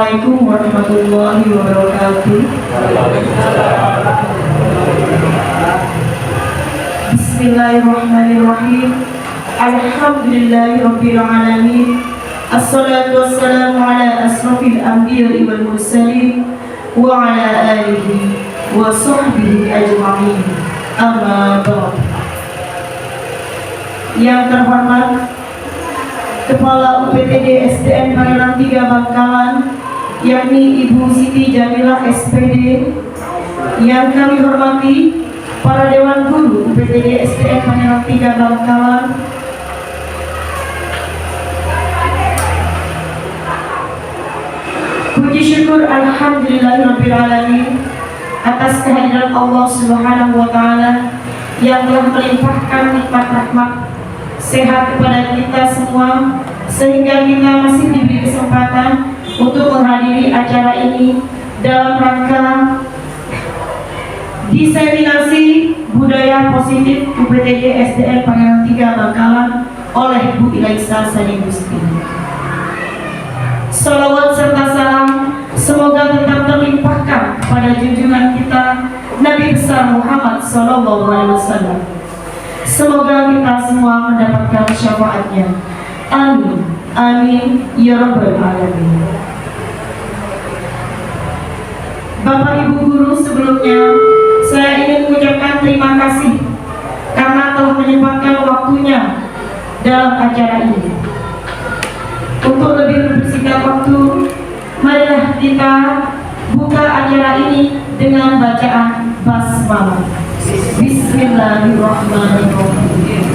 Assalamualaikum warahmatullahi wabarakatuh. Bismillahirrahmanirrahim. Alhamdulillahirabbil alamin. Assalatu wassalamu ala asrofil anbiya'i wal mursalin wa ala alihi wa sahbihi ajma'in. Amma ba'd. Yang terhormat Kepala UPTD SDN Pangeran 3 Bangkalan, yakni Ibu Siti Jamilah SPD. Yang kami hormati para Dewan Guru UPTD SDN Pangeran 3 Bangkalan, puji syukur alhamdulillahirabbil alamin atas kehadiran Allah Subhanahu wa taala yang telah melimpahkan nikmat rahmat sehat kepada kita semua, sehingga kita masih diberi kesempatan untuk menghadiri acara ini dalam rangka diseminasi budaya positif UPTD SDN Pangeran 3 Bangkalan oleh Bu Ilaisa Sani Gusti. Salawat serta salam semoga tetap terlimpahkan pada junjungan kita Nabi besar Muhammad SAW. Semoga kita semua mendapatkan syafaatnya. Amin, amin, ya rabbal alamin. Bapak Ibu Guru, sebelumnya saya ingin mengucapkan terima kasih karena telah menyempatkan waktunya dalam acara ini. Untuk lebih membersihkan waktu, marilah kita buka acara ini dengan bacaan basmalah. Bismillahirrahmanirrahim.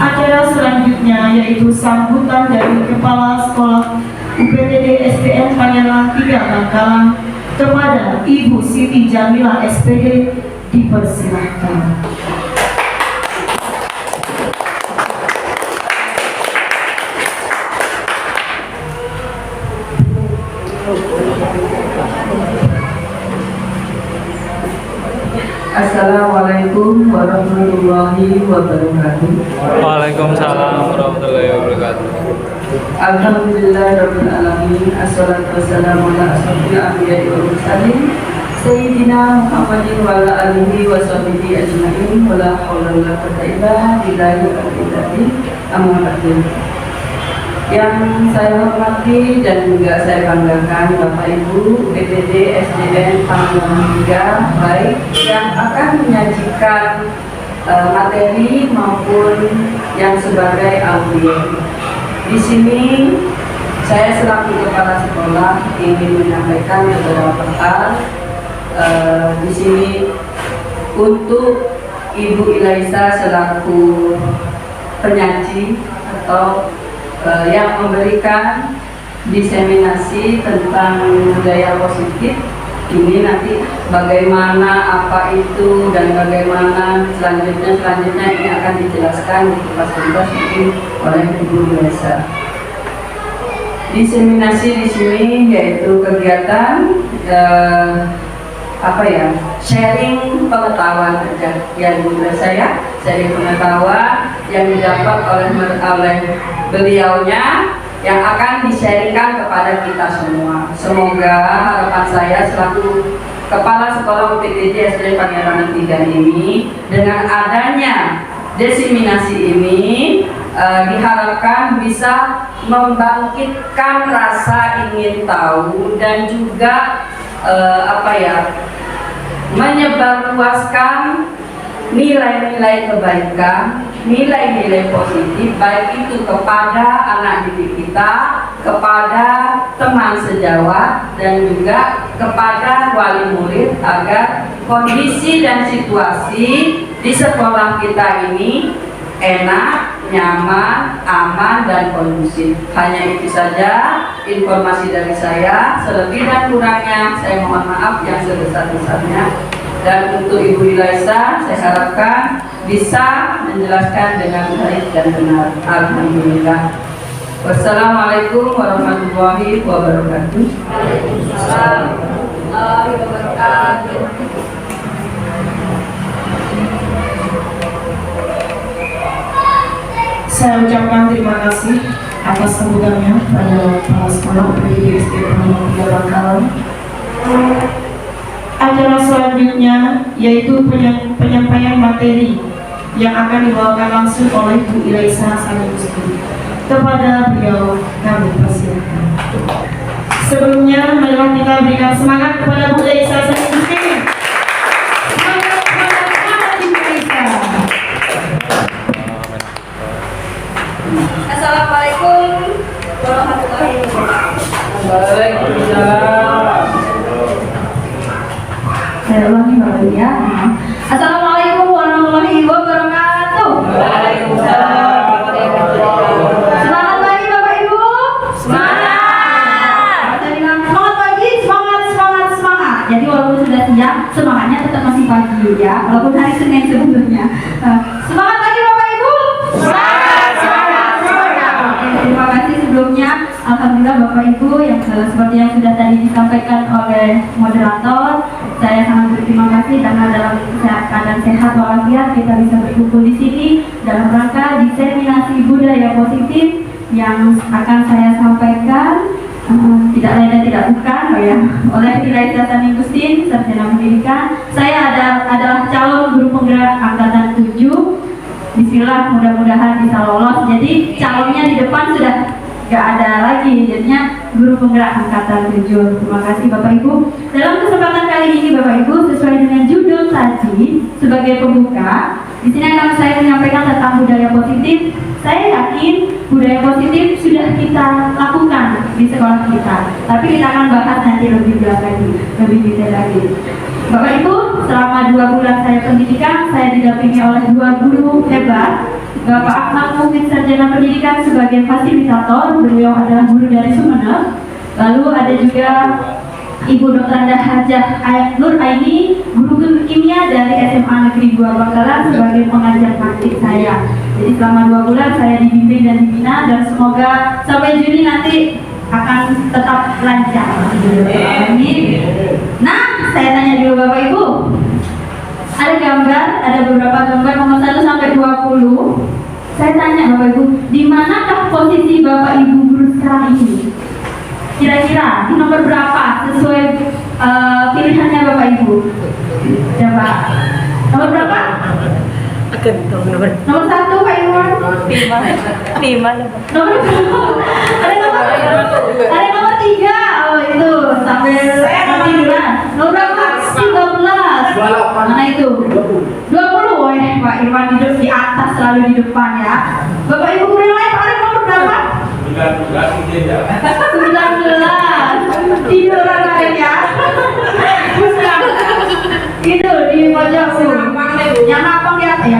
Acara selanjutnya yaitu sambutan dari Kepala Sekolah UPTD SDN Pangeran 3 Bangkalan kepada Ibu Siti Jamilah SPD, dipersilahkan. Assalamualaikum warahmatullahi wabarakatuh. Waalaikumsalam warahmatullahi wabarakatuh. Alhamdulillahirabbil alamin. Assalatu wassalamu ala asrofil anbiya'i wal mursalin sayyidina Muhammadin wa ala alihi wa sahbihi ajma'in. Wa la haula wa la quwwata illa billahi al-aliyyil azim. Amma ba'du. Yang saya hormati dan juga saya banggakan Bapak Ibu UPTD SDN Pangeran 3, baik yang akan menyajikan materi maupun yang sebagai audio. Di sini saya selaku kepala sekolah ingin menyampaikan beberapa hal. Di sini untuk Ibu Ilaisa selaku penyaji atau yang memberikan diseminasi tentang budaya positif ini, nanti bagaimana apa itu dan bagaimana selanjutnya ini akan dijelaskan di kelas mungkin oleh Ibu Ilaisa. Diseminasi di sini yaitu kegiatan sharing pengetahuan saja yang menurut saya, sharing pengetahuan yang didapat oleh beliaunya yang akan di-sharingkan kepada kita semua. Semoga harapan saya selaku Kepala Sekolah UPTD SDN Pangeran 3 ini, dengan adanya diseminasi ini diharapkan bisa membangkitkan rasa ingin tahu dan juga menyebarluaskan nilai-nilai kebaikan, nilai-nilai positif, baik itu kepada anak didik kita, kepada teman sejawat, dan juga kepada wali murid, agar kondisi dan situasi di sekolah kita ini enak, nyaman, aman, dan kondusif. Hanya itu saja informasi dari saya. Selebih dan kurangnya saya mohon maaf yang sebesar-besarnya. Dan untuk Ibu Ilaisa, saya harapkan bisa menjelaskan dengan baik dan benar. Alhamdulillah. Wassalamualaikum warahmatullahi wabarakatuh. Waalaikumsalam warahmatullahi wabarakatuh. Saya ucapkan terima kasih atas sambutannya pada kepala sekolah PDIP SD Purnomo 3 Bangkalan. Acara selanjutnya yaitu penyampaian materi yang akan dibawakan langsung oleh Bu Ilaisa Sanusi. Kepada beliau kami persilakan. Sebelumnya marilah kita berikan semangat kepada Bu Ilaisa Sanusi. Semangat Ibu Ilaisa. Assalamualaikum warahmatullahi wabarakatuh. Waalaikumsalam. Saya ulangi Bapak ya. Assalamualaikum warahmatullahi wabarakatuh. Waalaikumsalam. Semangat pagi Bapak Ibu. Semangat. Saya bilang semangat pagi, semangat. Jadi walaupun sudah siang, semangatnya tetap masih pagi ya. Walaupun hari Senin sebetulnya. Semangat pagi Bapak Ibu. Semangat. Oke, terima kasih sebelumnya. Alhamdulillah Bapak Ibu yang seperti yang sudah tadi disampaikan oleh moderator, saya sangat berterima kasih karena dalam keadaan sehat walafiat kita bisa berkumpul di sini dalam rangka diseminasi budaya positif yang akan saya sampaikan tidak lain dan tidak bukan oleh Ilaisa Sanusi, sarjana pendidikan. Saya adalah calon guru penggerak angkatan 7. Bismillah, mudah-mudahan bisa lolos. Jadi calonnya di depan sudah gak ada lagi, jadinya guru penggerak angkatan 7. Terima kasih Bapak Ibu. Dalam kesempatan kali ini Bapak Ibu, sesuai dengan judul tadi sebagai pembuka, di sini akan saya menyampaikan tentang budaya positif. Saya yakin budaya positif sudah kita lakukan di sekolah kita, tapi kita akan bahas nanti lebih detail lagi. Bapak Ibu, selama 2 bulan saya pendidikan, saya didampingi oleh 2 guru hebat. Bapak Ahmad Mufid, sarjana pendidikan sebagai fasilitator, beliau adalah guru dari Sumeneb. Lalu ada juga Ibu Dr. Anda Hajah Nur Aini, guru kimia dari SMA Negeri 2 Bangkalan sebagai pengajar praktik saya. Jadi selama 2 bulan saya dibimbing dan dibina dan semoga sampai Juni nanti akan tetap lancar. Amin. Nah, saya tanya dulu Bapak Ibu. Ada gambar, ada beberapa gambar nomor 1 sampai 20. Saya tanya Bapak Ibu, di manakah posisi Bapak Ibu guru sekarang ini? Kira-kira di nomor berapa sesuai pilihannya Bapak Ibu? Coba. Nomor berapa? Nomor 1 Pak Iwan. 5. Nomor ada nomor 3. Oh itu sampai tiduran. Nomor berapa? 13. Mana itu? 20. Wah, Pak Irwan hidup di atas, selalu di depan ya. Bapak Ibu guru yang lain ada nomor berapa? 19. Tiduran lain ya. Tidur di pojok tuh. Yang napang di atas ya.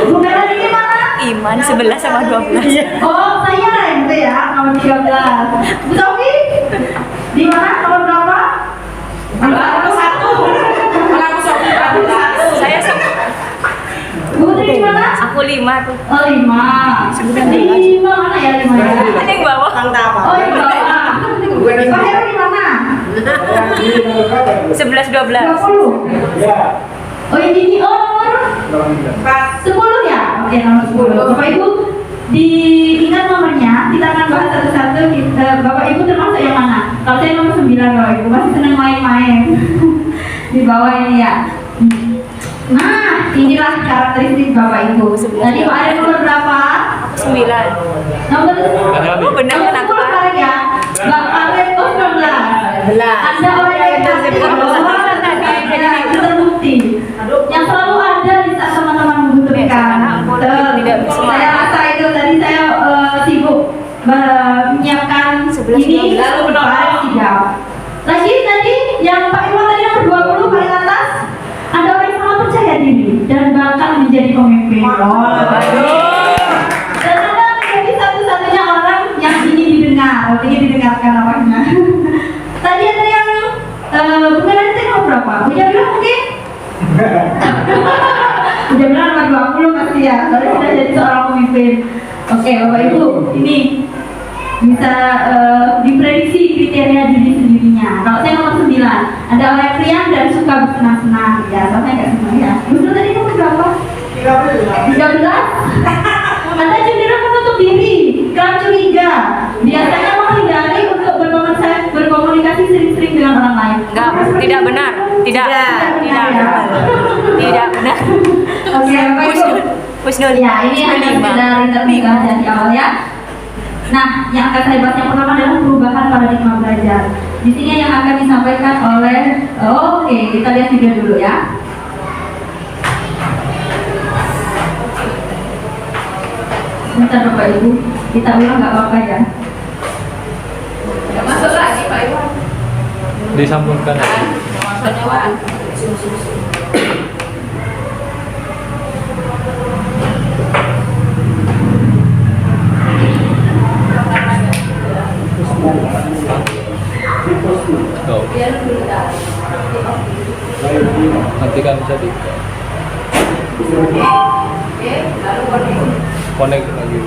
Bukan ada di mana? Iman 11 sama 12. Oh, saya yang itu ya, nomor 13. Bu Sofi? Di mana? Nomor berapa? 41. Saya Bu Putri di mana? aku 5 tuh. Oh, 5. Di mana ya 5 ya? Ada yang bawah. Oh, di bawah. Pak Heru di mana? 11 12. 20. Oh, ini nomor 10 ya? Oke, nomor 10. Bapak Ibu, diingat nomornya, kita akan bahas satu-satu. Bapak Ibu termasuk yang mana? Kalau saya nomor 9 Bapak Ibu, masih senang main-main. Di bawah ini ya. Nah, inilah karakteristik Bapak Ibu. Tadi Pak ada nomor berapa? 9. Nomor Oh, benar kan aku? 10 kali ya. Bapak Arif 19. Anda orang yang terbukti. Yang selalu ada di saat teman-teman membutuhkan. Saya rasa itu tadi saya sibuk menyiapkan ini supaya siap. Lagi tadi yang Pak Irwan tadi nomor 20 paling atas, ada orang yang sangat percaya diri dan bakal menjadi pemimpin. Dan Anda menjadi satu-satunya orang yang ingin didengarkan orangnya. Tadi ada yang bukan ada nomor berapa? Udah bilang mungkin? Udah bilang nomor 20 pasti ya, soalnya sudah jadi seorang pemimpin. Oke Bapak Ibu, ini bisa diprediksi kriteria diri sendirinya. Kalau saya nomor 9, ada orang yang riang dan suka bersenang-senang ya, soalnya nggak senang ya. Terus tadi nomor berapa? 13. Anda cenderung menutup diri Iya, biasanya menghindari untuk berkomunikasi sering-sering dengan orang lain. Enggak, Apakah seperti tidak itu? benar. Tidak. Tidak benar, ya. Tidak benar. Oke, Bapak Ibu. Husnul. Ya, ini hanya sekedar intermezzo aja di awal ya. Nah, yang akan saya bahas yang pertama adalah perubahan paradigma belajar. Di sini yang akan disampaikan oleh, oke, kita lihat video dulu ya. Bentar Bapak Ibu, kita ulang nggak apa-apa ya. Enggak masuk lagi, Pak Iwan. Disambungkan aja. Maksudnya, Wan. Tuh. Nanti kan bisa di connect lagi.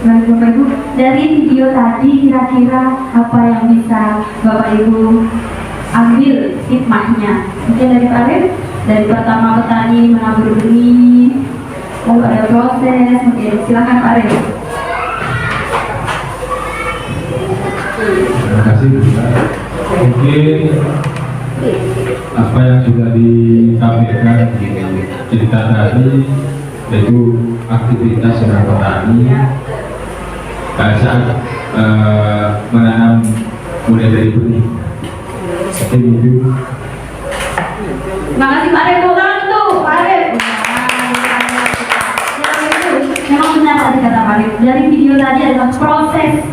Baik Bapak Ibu, dari video tadi kira-kira apa yang bisa Bapak Ibu ambil hikmahnya? Mungkin dari Pak Arif, dari pertama petani menabur benih, lalu ada proses, mungkin silakan Pak Arif. Terima kasih Bu. Mungkin apa yang sudah ditampilkan di cerita tadi, yaitu aktivitas seorang petani saat menanam mulai dari benih. Itu Terima kasih Pak Arif, tepuk tangan itu Pak Arif. Memang benar tadi kata Pak Arif, dari video tadi adalah proses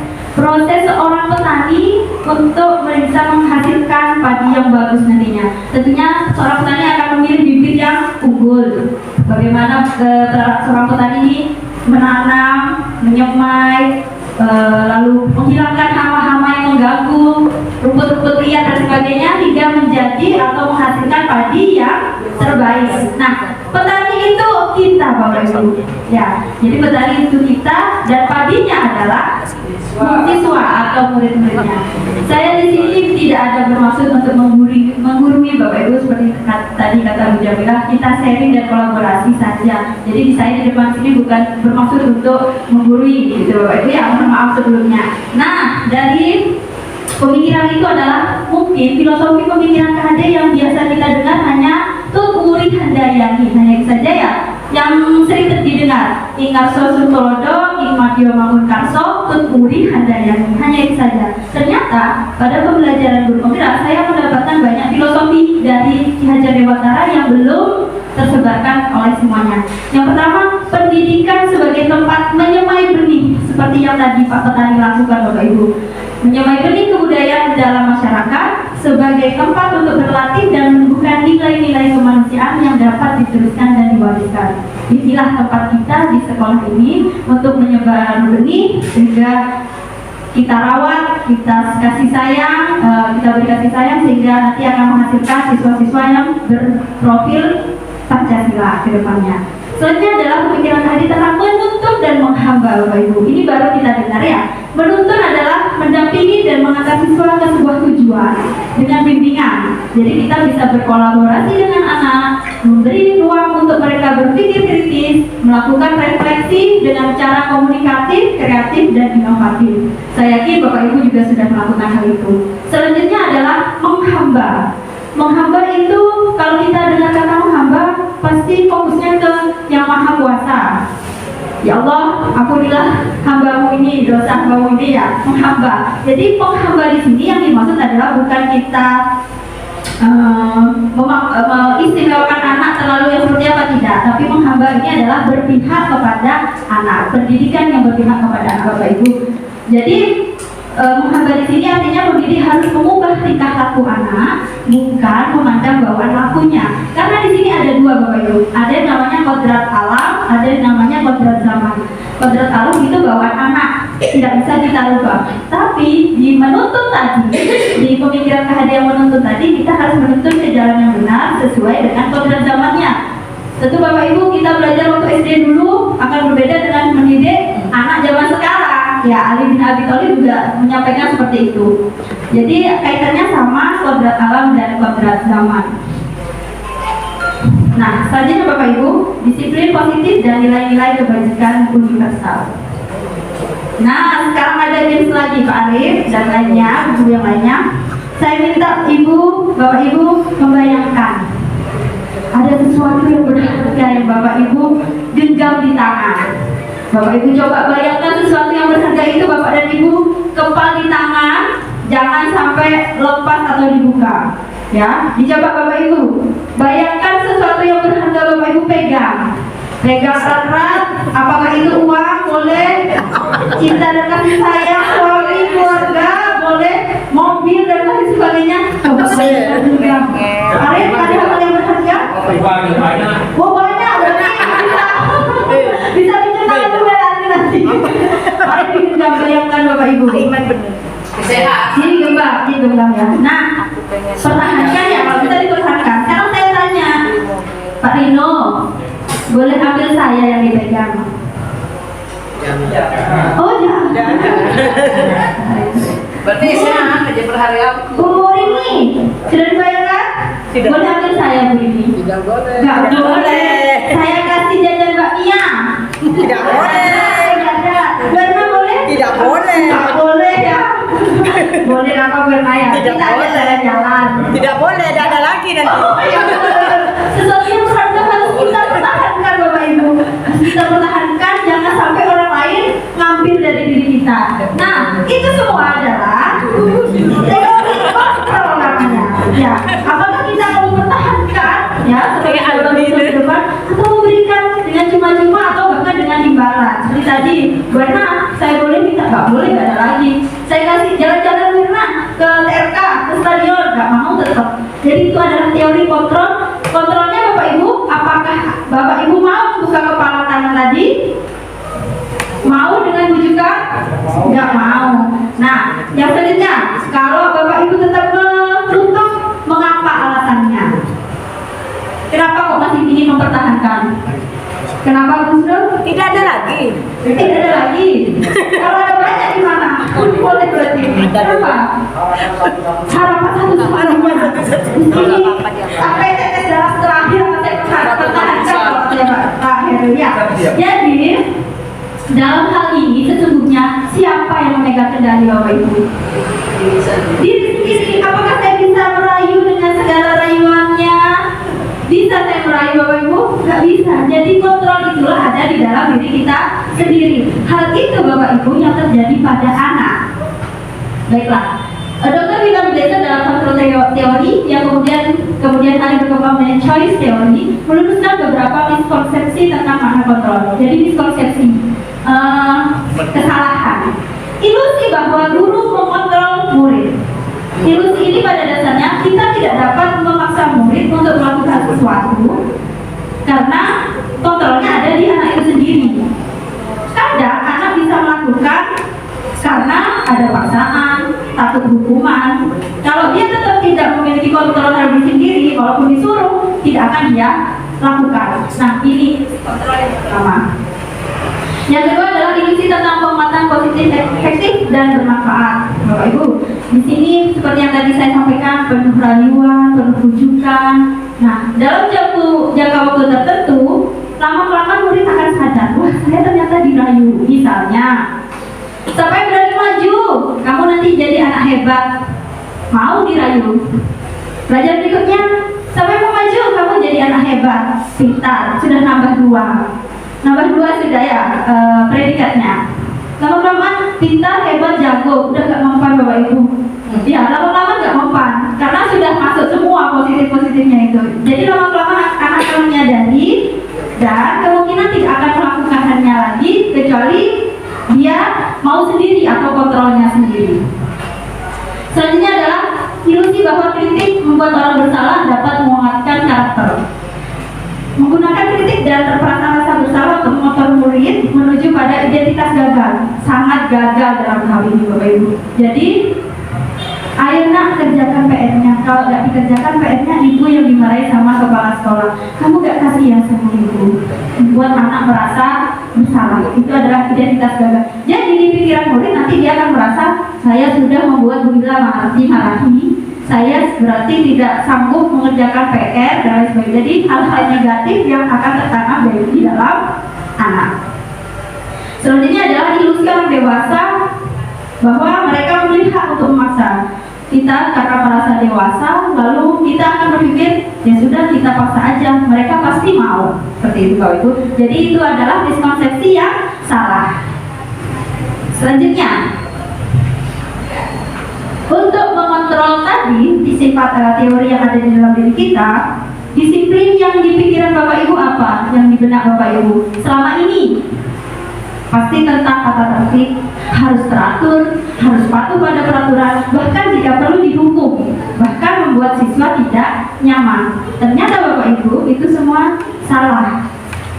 seorang petani untuk bisa menghasilkan padi yang bagus nantinya. Tentunya seorang petani akan memilih bibit yang unggul. Bagaimana seorang petani ini menanam, menyemai, lalu menghilangkan hama-hama yang mengganggu, rumput-rumput liar dan sebagainya, hingga menjadi atau menghasilkan padi yang terbaik. Nah, petani itu kita Bapak Ibu. Ya, jadi petani itu kita dan padinya adalah siswa atau murid-muridnya. Saya di sini tidak ada bermaksud untuk menggurui Bapak Ibu seperti tadi kata Bu Jamilah, kita sharing dan kolaborasi saja. Jadi di saya di depan sini bukan bermaksud untuk menggurui gitu Bapak Ibu ya, mohon maaf sebelumnya. Nah, dari pemikiran itu adalah mungkin filosofi pemikiran KHD yang biasa kita dengar hanya Tut Muri Handayani, hanya itu saja ya yang sering didengar, Ingarso Suntolodo, Ingmadio Mangunkarso, Tut Muri Handayani, hanya itu saja. Ternyata pada pembelajaran guru penggerak saya mendapatkan banyak filosofi dari Ki Hajar Dewantara yang belum tersebarkan oleh semuanya. Yang pertama, pendidikan sebagai tempat menyemai benih seperti yang tadi Pak Petani lakukan Bapak Ibu. Menyemai benih kebudayaan dalam masyarakat sebagai tempat untuk berlatih dan menumbuhkan nilai-nilai kemanusiaan yang dapat diteruskan dan diwariskan. Inilah tempat kita di sekolah ini untuk menyebar benih sehingga kita rawat, kita kasih sayang, kita beri kasih sayang sehingga nanti akan menghasilkan siswa-siswa yang berprofil Pancasila ke depannya. Selanjutnya adalah pemikiran tadi tentang menuntun dan menghamba Bapak Ibu. Ini baru kita dengar ya. Menuntun adalah mendampingi dan mengantar siswa ke sebuah tujuan dengan bimbingan. Jadi kita bisa berkolaborasi dengan anak, memberi ruang untuk mereka berpikir kritis, melakukan refleksi dengan cara komunikatif, kreatif, dan inovatif. Saya yakin Bapak Ibu juga sudah melakukan hal itu. Selanjutnya adalah menghamba. Menghamba itu kalau kita dengar kata menghamba pasti fokusnya ke yang maha kuasa. Ya Allah, ampunilah hambamu ini, dosa hambamu ini ya, menghamba. Jadi penghamba di sini yang dimaksud adalah bukan kita mengistimewakan anak terlalu yang seperti apa, tidak. Tapi menghamba ini adalah berpihak kepada anak, pendidikan yang berpihak kepada anak Bapak Ibu. Jadi menghamba di sini artinya pendidik harus mengubah tingkah laku anak, bukan memandang bawaan lakunya. Karena di sini ada dua Bapak Ibu, ada yang namanya kodrat alam, ada yang namanya kodrat zaman. Kodrat alam itu bawaan anak, tidak bisa kita rubah. Tapi di menuntun tadi, di pemikiran kehadiran menuntun tadi, kita harus menuntun ke jalan yang benar sesuai dengan kodrat zamannya. Tentu Bapak Ibu, kita belajar waktu SD dulu akan berbeda dengan mendidik anak zaman sekarang. Ya, Ali bin Abi Thalib juga menyampaikan seperti itu. Jadi kaitannya sama kodrat alam dan kodrat zaman. Nah, selanjutnya Bapak Ibu, disiplin positif dan nilai-nilai kebajikan universal. Nah, sekarang ada games lagi Pak Arif dan lainnya, guru yang lainnya. Saya minta Ibu, Bapak Ibu membayangkan ada sesuatu yang berharga yang Bapak Ibu genggam di tangan. Bapak Ibu coba bayangkan sesuatu yang berharga itu Bapak dan Ibu kepal di tangan, jangan sampai lepas atau dibuka. Ya, dicoba Bapak Ibu. Bayangkan sesuatu yang berharga Bapak Ibu pegang. Pegang erat, apakah itu uang, boleh, cinta dan kasih sayang, suami, keluarga, boleh, mobil dan lain sebagainya. Coba bayangkan. Arif, ada hal yang berharga? Oh banyak, berarti bisa dikenal juga nanti. Arif digenggam, bayangkan Bapak Ibu. Sehat. Ini genggam ya. Nah, pertahankan ya, kalau bisa dipertahankan. Sekarang saya tanya, Pak Rino, boleh ambil saya yang dipegang? Oh jangan. Berarti sehat aja berharga. Bu ini sudah dibayarkan? Tidak. Boleh ambil saya Bu ini? Tidak boleh. Nggak boleh. Saya kasih jajan bakpia. Tidak boleh. Nggak ada. Berna boleh? Tidak boleh. Nggak boleh ya. Boleh apa Berna ya? Tidak Kita aja boleh. jalan-jalan. Tidak boleh, tidak ada lagi nanti. Sesuatu yang berharga harus kita pertahankan Bapak Ibu. Harus kita pertahankan, jangan sampai orang lain ngambil dari diri kita. Nah, itu semua adalah teori kontrol namanya. Ya, apakah kita mau pertahankan ya sebagai ke depan atau memberikan dengan cuma-cuma atau bahkan dengan imbalan. Seperti tadi, Berna, saya boleh minta? Nggak boleh, nggak ada lagi. Saya kasih jalan-jalan Berna ke TRK, ke stadion, nggak mau tetap. Jadi itu adalah teori kontrol. Kontrolnya Bapak Ibu, apakah Bapak Ibu mau buka kepala tangan tadi? Mau dengan bujukan? Nggak mau. Nah, yang selanjutnya, kalau Bapak Ibu tetap menutup, mengapa alasannya? Kenapa kok masih ingin mempertahankan? Kenapa Gus Dur? Tidak ada lagi. Tidak ada lagi. Kalau ada banyak di mana? Boleh berarti. Kenapa? Harapan satu-satunya. Di sini sampai tetes darah terakhir saya pertahankan kalau saya terakhir ya. Jadi dalam hal ini sesungguhnya siapa yang memegang kendali Bapak Ibu? Diri sendiri. Apakah saya bisa merayu dengan segala rayuannya? Bisa saya merayu Bapak Ibu? Nggak bisa. Jadi kontrol itulah ada di dalam diri kita sendiri. Hal itu Bapak Ibu yang terjadi pada anak. Baiklah. Dr. William Blaser dalam kontrol teori yang kemudian kali berkembang Common Choice Theory meluruskan beberapa miskonsepsi tentang makna kontrol. Jadi miskonsepsi, kesalahan, ilusi bahwa guru mengontrol murid. Ilusi ini pada dasarnya kita tidak dapat memaksa murid untuk melakukan sesuatu karena kontrolnya ada di anak itu sendiri. Kadang anak bisa melakukan karena ada paksaan, takut hukuman. Kalau dia tetap tidak memiliki kontrol diri sendiri, walaupun disuruh, tidak akan dia lakukan. Nah, ini kontrol yang pertama. Yang kedua adalah ilusi tentang penguatan positif, efektif, dan bermanfaat. Bapak Ibu, di sini seperti yang tadi saya sampaikan, penuh rayuan, penuh rujukan. Nah, dalam jangka waktu tertentu, lama-kelamaan murid akan sadar, wah saya ternyata dirayu. Misalnya, sampai berani maju, kamu nanti jadi anak hebat. Mau dirayu. Pelajaran berikutnya, sampai mau maju, kamu jadi anak hebat, pintar, sudah nambah 2. Nambah 2 sudah ya predikatnya. Lama-lama pintar, hebat, jago, udah gak mempan Bapak Ibu. Ya, lama-lama gak mempan karena sudah masuk semua positif-positifnya itu. Jadi lama-lama anak akan menyadari dan kemungkinan tidak akan melakukannya lagi kecuali dia mau sendiri atau kontrolnya sendiri. Selanjutnya adalah ilusi bahwa kritik membuat orang bersalah dapat menguatkan karakter. Menggunakan kritik dan terperasaan rasa bersalah untuk mengotor murid menuju pada identitas gagal. Sangat gagal dalam hal ini Bapak Ibu. Jadi, ayo nak kerjakan PR-nya. Kalau nggak dikerjakan PR-nya, ibu yang dimarahi sama kepala sekolah. Kamu nggak kasihan sama ibu. Membuat anak merasa bersalah. Itu adalah identitas gagal. Jadi di pikiran murid nanti dia akan merasa saya sudah membuat Bu Ila dimarahi. Saya berarti tidak sanggup mengerjakan PR dan lain sebagainya. Jadi hal-hal negatif yang akan tertanam di dalam anak. Selanjutnya adalah ilusi orang dewasa bahwa mereka memiliki hak untuk memaksa. Kita karena merasa dewasa, lalu kita akan berpikir ya sudah kita paksa aja, mereka pasti mau. Seperti itu Bapak Ibu. Jadi itu adalah miskonsepsi yang salah. Selanjutnya, untuk mengontrol tadi sifat teori yang ada di dalam diri kita, disiplin yang di pikiran Bapak Ibu apa? Yang di benak Bapak Ibu selama ini pasti tentang tata tertib, harus teratur, harus patuh pada peraturan, bahkan jika perlu dihukum, bahkan membuat siswa tidak nyaman. Ternyata Bapak Ibu itu semua salah.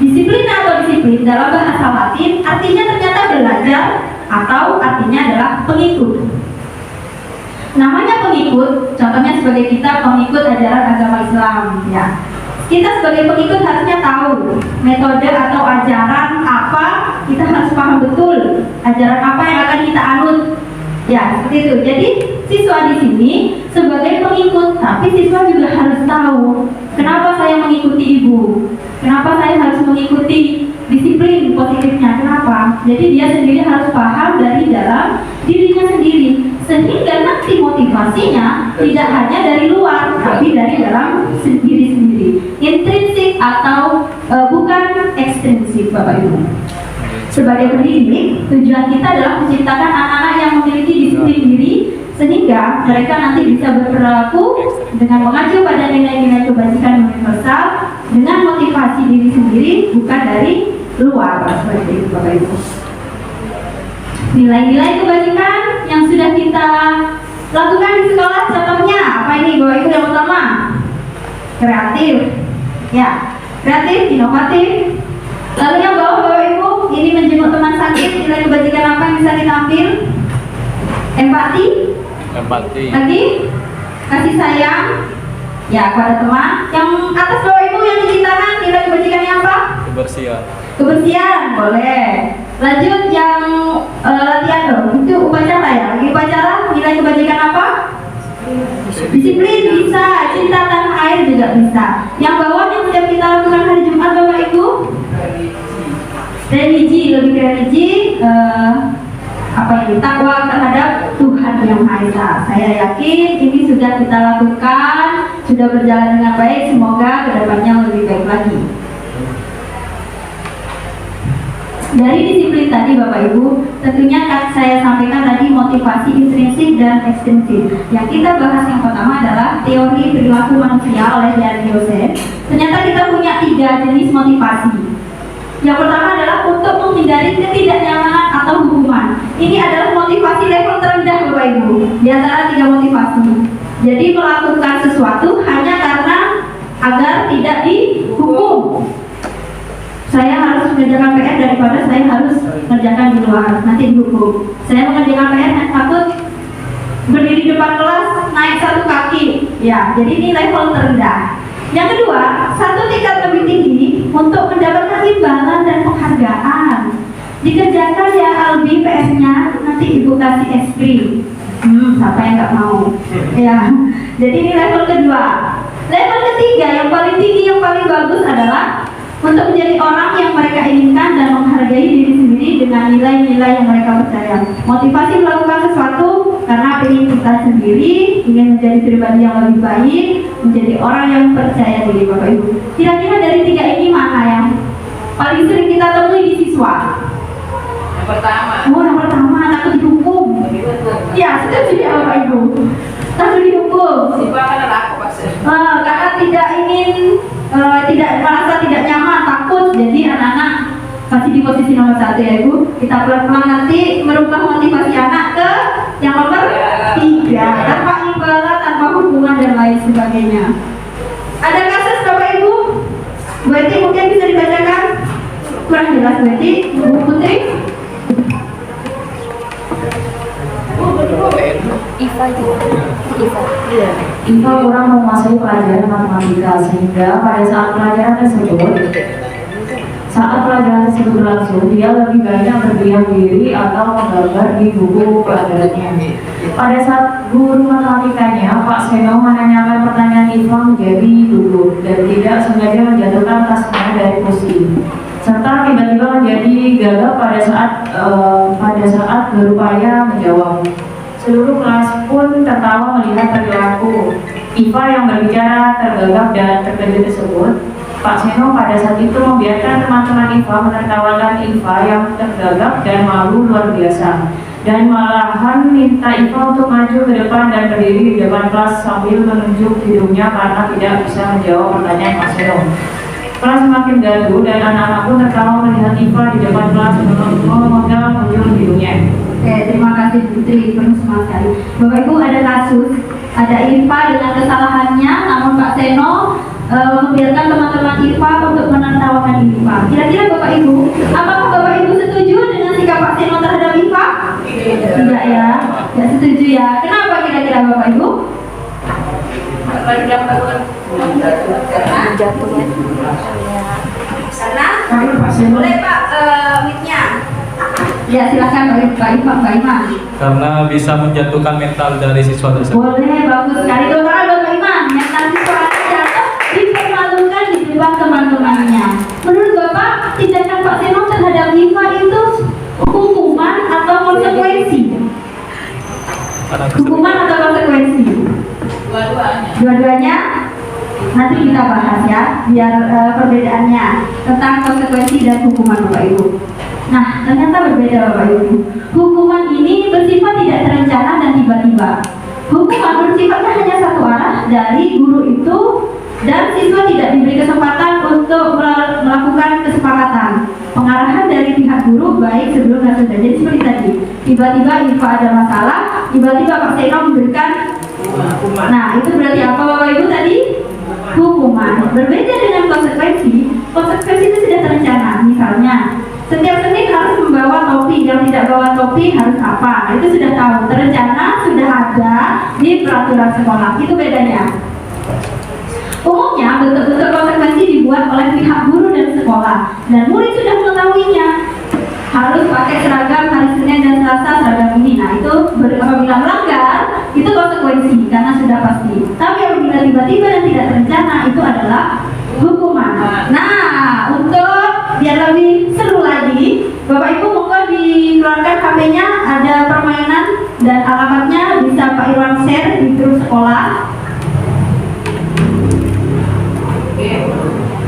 Disiplin atau disiplin dalam bahasa Latin artinya ternyata belajar atau artinya adalah pengikut. Namanya pengikut, contohnya sebagai kita pengikut ajaran agama Islam, ya. Kita sebagai pengikut harusnya tahu metode atau ajaran apa, kita harus paham betul ajaran apa yang akan kita anut. Ya, seperti itu. Jadi siswa di sini sebagai pengikut, tapi siswa juga harus tahu kenapa saya mengikuti ibu, kenapa saya harus mengikuti disiplin positifnya, kenapa. Jadi dia sendiri harus paham dari dalam dirinya sendiri, sehingga nanti motivasinya tidak hanya dari luar, tapi dari dalam diri sendiri, intrinsik atau bukan ekstrinsik Bapak Ibu. Sebagai pendidik, tujuan kita adalah menciptakan anak-anak yang memiliki disiplin diri, sehingga mereka nanti bisa berperilaku dengan mengacu pada nilai-nilai kebajikan universal dengan motivasi diri sendiri, bukan dari luar. Seperti itu Bapak Ibu. Nilai-nilai kebajikan yang sudah kita lakukan di sekolah, contohnya apa ini Bapak Ibu? Yang pertama, kreatif, ya, kreatif, inovatif. Lalu yang bawah Bapak Ibu, ini menjenguk teman sakit, nilai kebajikan apa yang bisa kita ambil? Empati, lagi kasih sayang, ya, kepada teman. Yang atas Bapak Ibu yang cuci tangan, nilai kebajikannya apa? Kebersihan, boleh. Lanjut yang latihan dong, itu upacara ya. Lagi upacara, nilai kebajikan apa? Disiplin bisa, cinta tanah air juga bisa. Yang bawah yang setiap kita lakukan hari Jumat Bapak Ibu, religi, lebih ke religi, apa ini, takwa terhadap Tuhan Yang Maha Esa. Saya yakin ini sudah kita lakukan, sudah berjalan dengan baik. Semoga kedepannya lebih baik lagi. Dari disiplin tadi Bapak Ibu, tentunya saya sampaikan tadi motivasi intrinsik dan ekstrinsik. Yang kita bahas yang pertama adalah teori perilaku manusia oleh Jan Yose. Ternyata kita punya 3 jenis motivasi. Yang pertama adalah untuk menghindari ketidaknyamanan atau hukuman. Ini adalah motivasi level terendah Bapak Ibu, di antara 3 motivasi. Jadi melakukan sesuatu hanya karena agar tidak dihukum. Saya harus mengerjakan PR daripada saya harus mengerjakan di luar, nanti dihukum. Saya mengerjakan PR takut berdiri depan kelas naik 1 kaki. Ya, jadi ini level terendah. Yang kedua, 1 tingkat lebih tinggi untuk mendapatkan imbalan dan penghargaan. Dikerjakan ya Albi PR-nya, nanti ibu kasih es krim. Siapa yang nggak mau? Ya, jadi ini level kedua. Level ketiga yang paling tinggi, yang paling bagus adalah untuk menjadi orang yang mereka inginkan dan menghargai diri sendiri dengan nilai-nilai yang mereka percaya. Motivasi melakukan sesuatu karena ingin kita sendiri, ingin menjadi pribadi yang lebih baik, menjadi orang yang percaya diri Bapak Ibu. Kira-kira dari 3 ini mana yang paling sering kita temui di siswa? Yang pertama. Yang pertama, takut dihukum. Ya, setuju ya Bapak Ibu. Takut dihukum. Siswa kan ada aku Pak. Karena tidak ingin, tidak merasa tidak nyaman, takut. Jadi anak-anak masih di posisi nomor 1 ya Ibu. Kita pelan-pelan nanti merubah motivasi anak ke yang nomor 3, tanpa imbalan, tanpa hukuman dan lain sebagainya. Ada kasus Bapak Ibu? Bu Eti mungkin bisa dibacakan? Kurang jelas Bu Eti, Bu Putri? Iva kurang menguasai pelajaran matematika sehingga pada saat pelajaran tersebut berlangsung, dia lebih banyak berdiam diri atau menggambar di buku pelajarannya. Pada saat guru matematikanya, Pak Seno menanyakan pertanyaan Iva menjadi gugup dan tidak sengaja menjatuhkan tasnya dari kursi, serta tiba-tiba menjadi gagap pada saat berupaya menjawab. Seluruh kelas pun tertawa melihat perilaku Iva yang berbicara tergagap dan terkejut tersebut. Pak Seno pada saat itu membiarkan teman-teman Iva menertawakan Iva yang tergagap dan malu luar biasa, dan malahan minta Iva untuk maju ke depan dan berdiri di depan kelas sambil menunjuk hidungnya karena tidak bisa menjawab pertanyaan Pak Seno. Kelas semakin gaduh dan anak-anak pun tertawa melihat Iva di depan kelas memegang ujung hidungnya. Oke, terima kasih Putri, penuh semangat sekali. Bapak Ibu, ada kasus, ada Iva dengan kesalahannya, namun Pak Seno membiarkan teman-teman Iva untuk menertawakan Iva. Kira-kira Bapak Ibu, apakah Bapak Ibu setuju dengan sikap Pak Seno terhadap Iva? Tidak ya, tidak setuju ya. Kenapa kira-kira Bapak Ibu? Karena boleh Pak mic-nya. Ya silakan Pak Iman. Karena bisa menjatuhkan mental dari siswa tersebut. Boleh, bagus sekali. Terutama Bapak Iman yang nanti suaranya jatuh dipermalukan di depan teman-temannya. Menurut Bapak, tindakan Pak Seno terhadap Iva itu hukuman atau konsekuensi? Hukuman atau konsekuensi? Dua-duanya. Nanti kita bahas ya, biar perbedaannya tentang konsekuensi dan hukuman Bapak Ibu. Nah, ternyata berbeda Bapak Ibu. Hukuman ini bersifat tidak terencana dan tiba-tiba. Hukuman bersifatnya hanya satu arah dari guru itu, dan siswa tidak diberi kesempatan untuk melakukan kesepakatan. Pengarahan dari pihak guru baik sebelum dan sesudah. Jadi seperti tadi, tiba-tiba Iva ada masalah, tiba-tiba Pak Seno memberikan hukuman. Nah, itu berarti apa Bapak Ibu tadi? Hukuman. Berbeda dengan konsekuensi. Konsekuensi itu sudah terencana. Misalnya, setiap Senin harus membawa topi, yang tidak bawa topi harus apa? Nah, itu sudah tahu, terencana, sudah ada di peraturan sekolah. Itu bedanya. Umumnya bentuk-bentuk konsekuensi dibuat oleh pihak guru dan sekolah, dan murid sudah mengetahuinya. Harus pakai seragam hari Senin dan Selasa seragam ini. Nah, itu apabila melanggar itu konsekuensi karena sudah pasti. Tapi apabila tiba-tiba dan tidak terencana itu adalah hukuman. Nah, untuk biar lebih seru lagi, Bapak Ibu monggo dikeluarkan HP-nya, ada permainan dan alamatnya bisa Pak Irwan share di grup sekolah.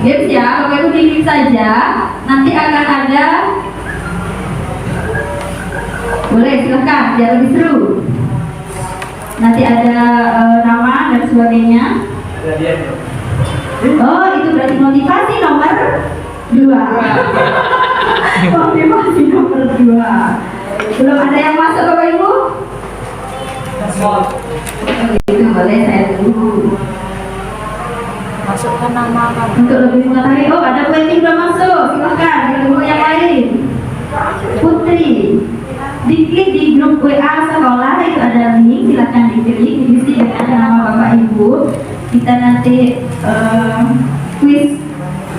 Games ya, Bapak Ibu klik saja. Nanti akan ada Boleh, silahkan, biar lebih seru. Nanti ada nama dan sebagainya. Oh, itu berarti motivasi nomor 2. Motivasi nomor 2. Belum ada yang masuk Bapak Ibu? Itu boleh saya tunggu. Masukkan nama kamu. Untuk lebih mengetahui, oh ada Bu Eti belum masuk, silahkan dengan yang lain. Putri, diklik di grup WA sekolah itu ada link, silahkan diklik, diisi dengan nama Bapak Ibu. Kita nanti quiz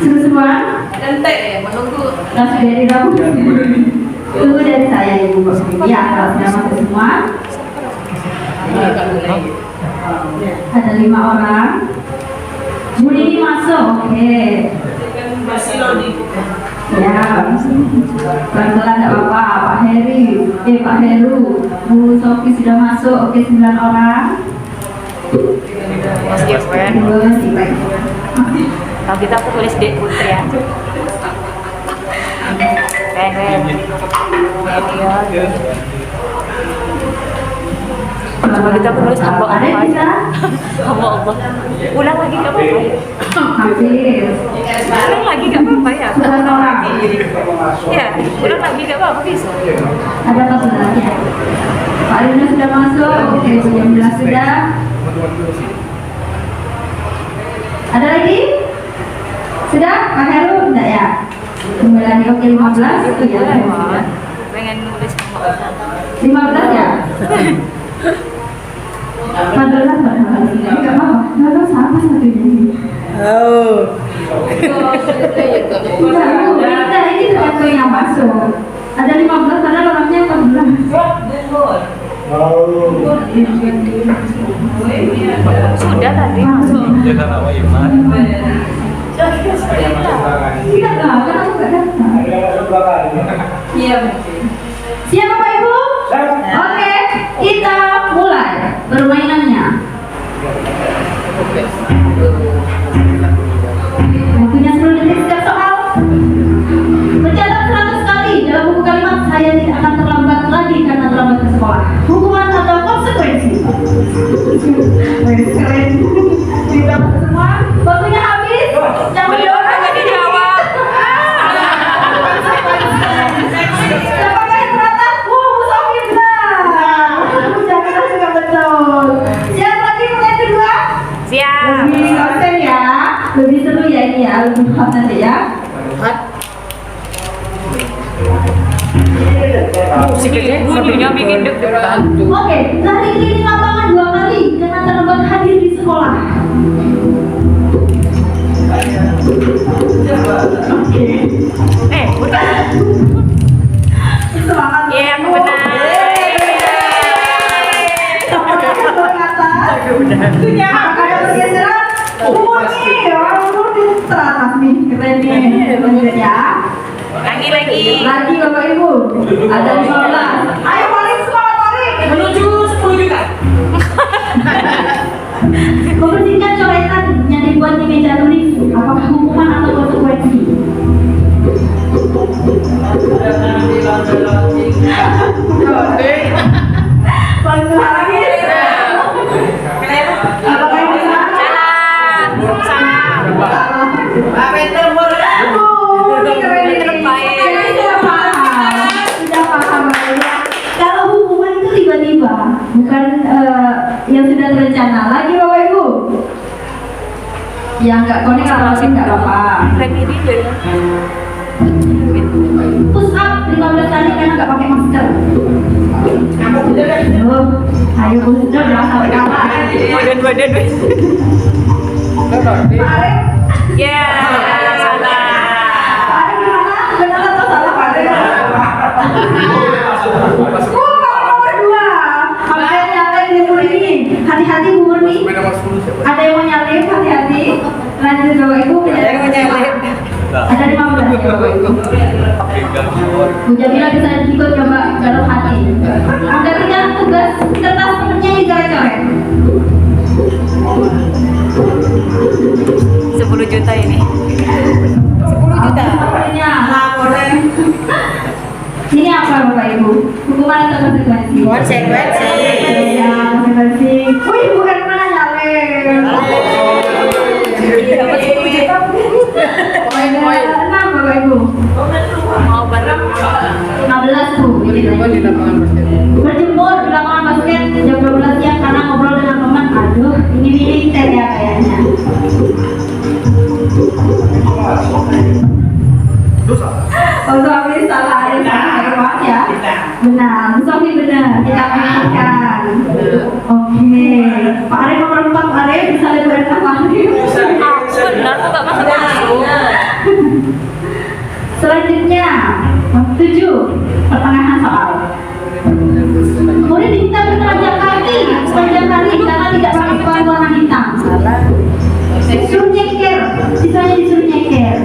seru-seruan. Ente menunggu. Langsung dari Rabu. Tunggu dari saya Ibu. Ya, kalau sudah masuk semua. Ada 5 orang. Bu Dini masuk, oke. Ya, pelan-pelan tidak apa-apa. Pak Heri, Pak Heru, Bu Sofi sudah masuk, oke 9 orang. Kalau kita aku tulis Dek Putri ya. Keren. Kalau kita aku tulis hamba Ada yang Allah. bisa? Hamba Allah. Ulang lagi gak apa-apa ya? Hampir. Ulang lagi gak apa-apa ya? 9 orang. Ya, ulang lagi gak apa-apa bisa. Ada apa sudah ya? Pak Rina sudah masuk, oke, Bu Jamila sudah. Ada lagi? Sudah? Pak Heru? Enggak ya? Tunggu lagi, oke 15 itu ya. Pengen nulis hamba Allah. 15 ya? 14 padahal. Enggak apa-apa. Enggak sama satu ini. Kita ini satu yang masuk. Ada 15 padahal orangnya 14. Sudah tadi masuk. Jaga nama Iman. Tidak tahu, kan aku nggak datang. Siap Bapak Ibu? Oke, kita mulai permainannya. Waktunya 10 detik setiap soal. Mencatat 100 kali dalam buku kalimat saya tidak akan terlambat lagi karena terlambat ke sekolah. Hukuman atau konsekuensi? Keren. Tidak semua. Waktunya habis. Jangan Belum aja dijawab. Siapa yang teratas? Bu Sofi benar. Jangan juga betul. Siap lagi pertanyaan kedua? Siap. Lebih konsen ya, lebih seru ya ini ya, lebih hot nanti ya. Musiknya bikin deg-degan. Oke, lari keliling lapangan 2 kali karena terlambat hadir di sekolah. Udah. Semangat. Iya, aku benar. Punya ada pergeseran. Murni, murni teratas nih, keren nih. Lanjut ya. Lagi. Lagi Bapak Ibu, ada 15. Ayo paling semangat paling. Menuju 10 juta. Membersihkan coretan yang dibuat di meja tulis. Apakah hukuman atau konsekuensi? Paling lagi. Apakah ini salah? Apa itu boleh? Ini keren ini. Terbaik. Jadi sudah paham. Sudah paham ya. Kalau hukuman itu tiba-tiba, bukan yang sudah terencana. Lagi Bapak Ibu. Yang nggak konek kalau sih nggak apa-apa. Keren ini jadi. Push up 15 kali karena nggak pakai masker. Ayo push up jangan sampai kalah. Badan. Ya, salah. Ada gimana? Benar atau salah Pak Ade? Kalau nomor 2, hampir nyalek di Murni. Hati-hati Bu Murni. Ada yang mau nyalek, hati-hati. Lanjut Bapak Ibu. Ada 15 ya Bapak Ibu. Bu Jamila bisa ikut coba garap hati. Angka 3 tugas kertas temennya dicoret-coret. 10 juta ini. 10 juta. Laporan. Ini apa Bapak Ibu? Hukuman atau konsekuensi? Konsekuensi. Ya, konsekuensi. Wih, Bu Erna nyalek. Dapat 10 juta. Poin-poin. 6 Bapak Ibu. Mau bareng. 15 Bu. Berjemur di lapangan basket jam 12 siang karena ngobrol dengan teman. Aduh, ini militer ya kayaknya. Oh, suami salah ada salah ya. Benar, suami benar. Kita pastikan. Oke, Pak Arif nomor 4, Pak Arif bisa lihat Pak Arif. Benar tuh gak masuk. Selanjutnya, 7, pertengahan soal. Murid diminta bertelanjang kaki sepanjang hari karena tidak pakai sepatu warna hitam. Disuruh nyeker, sisanya disuruh nyeker.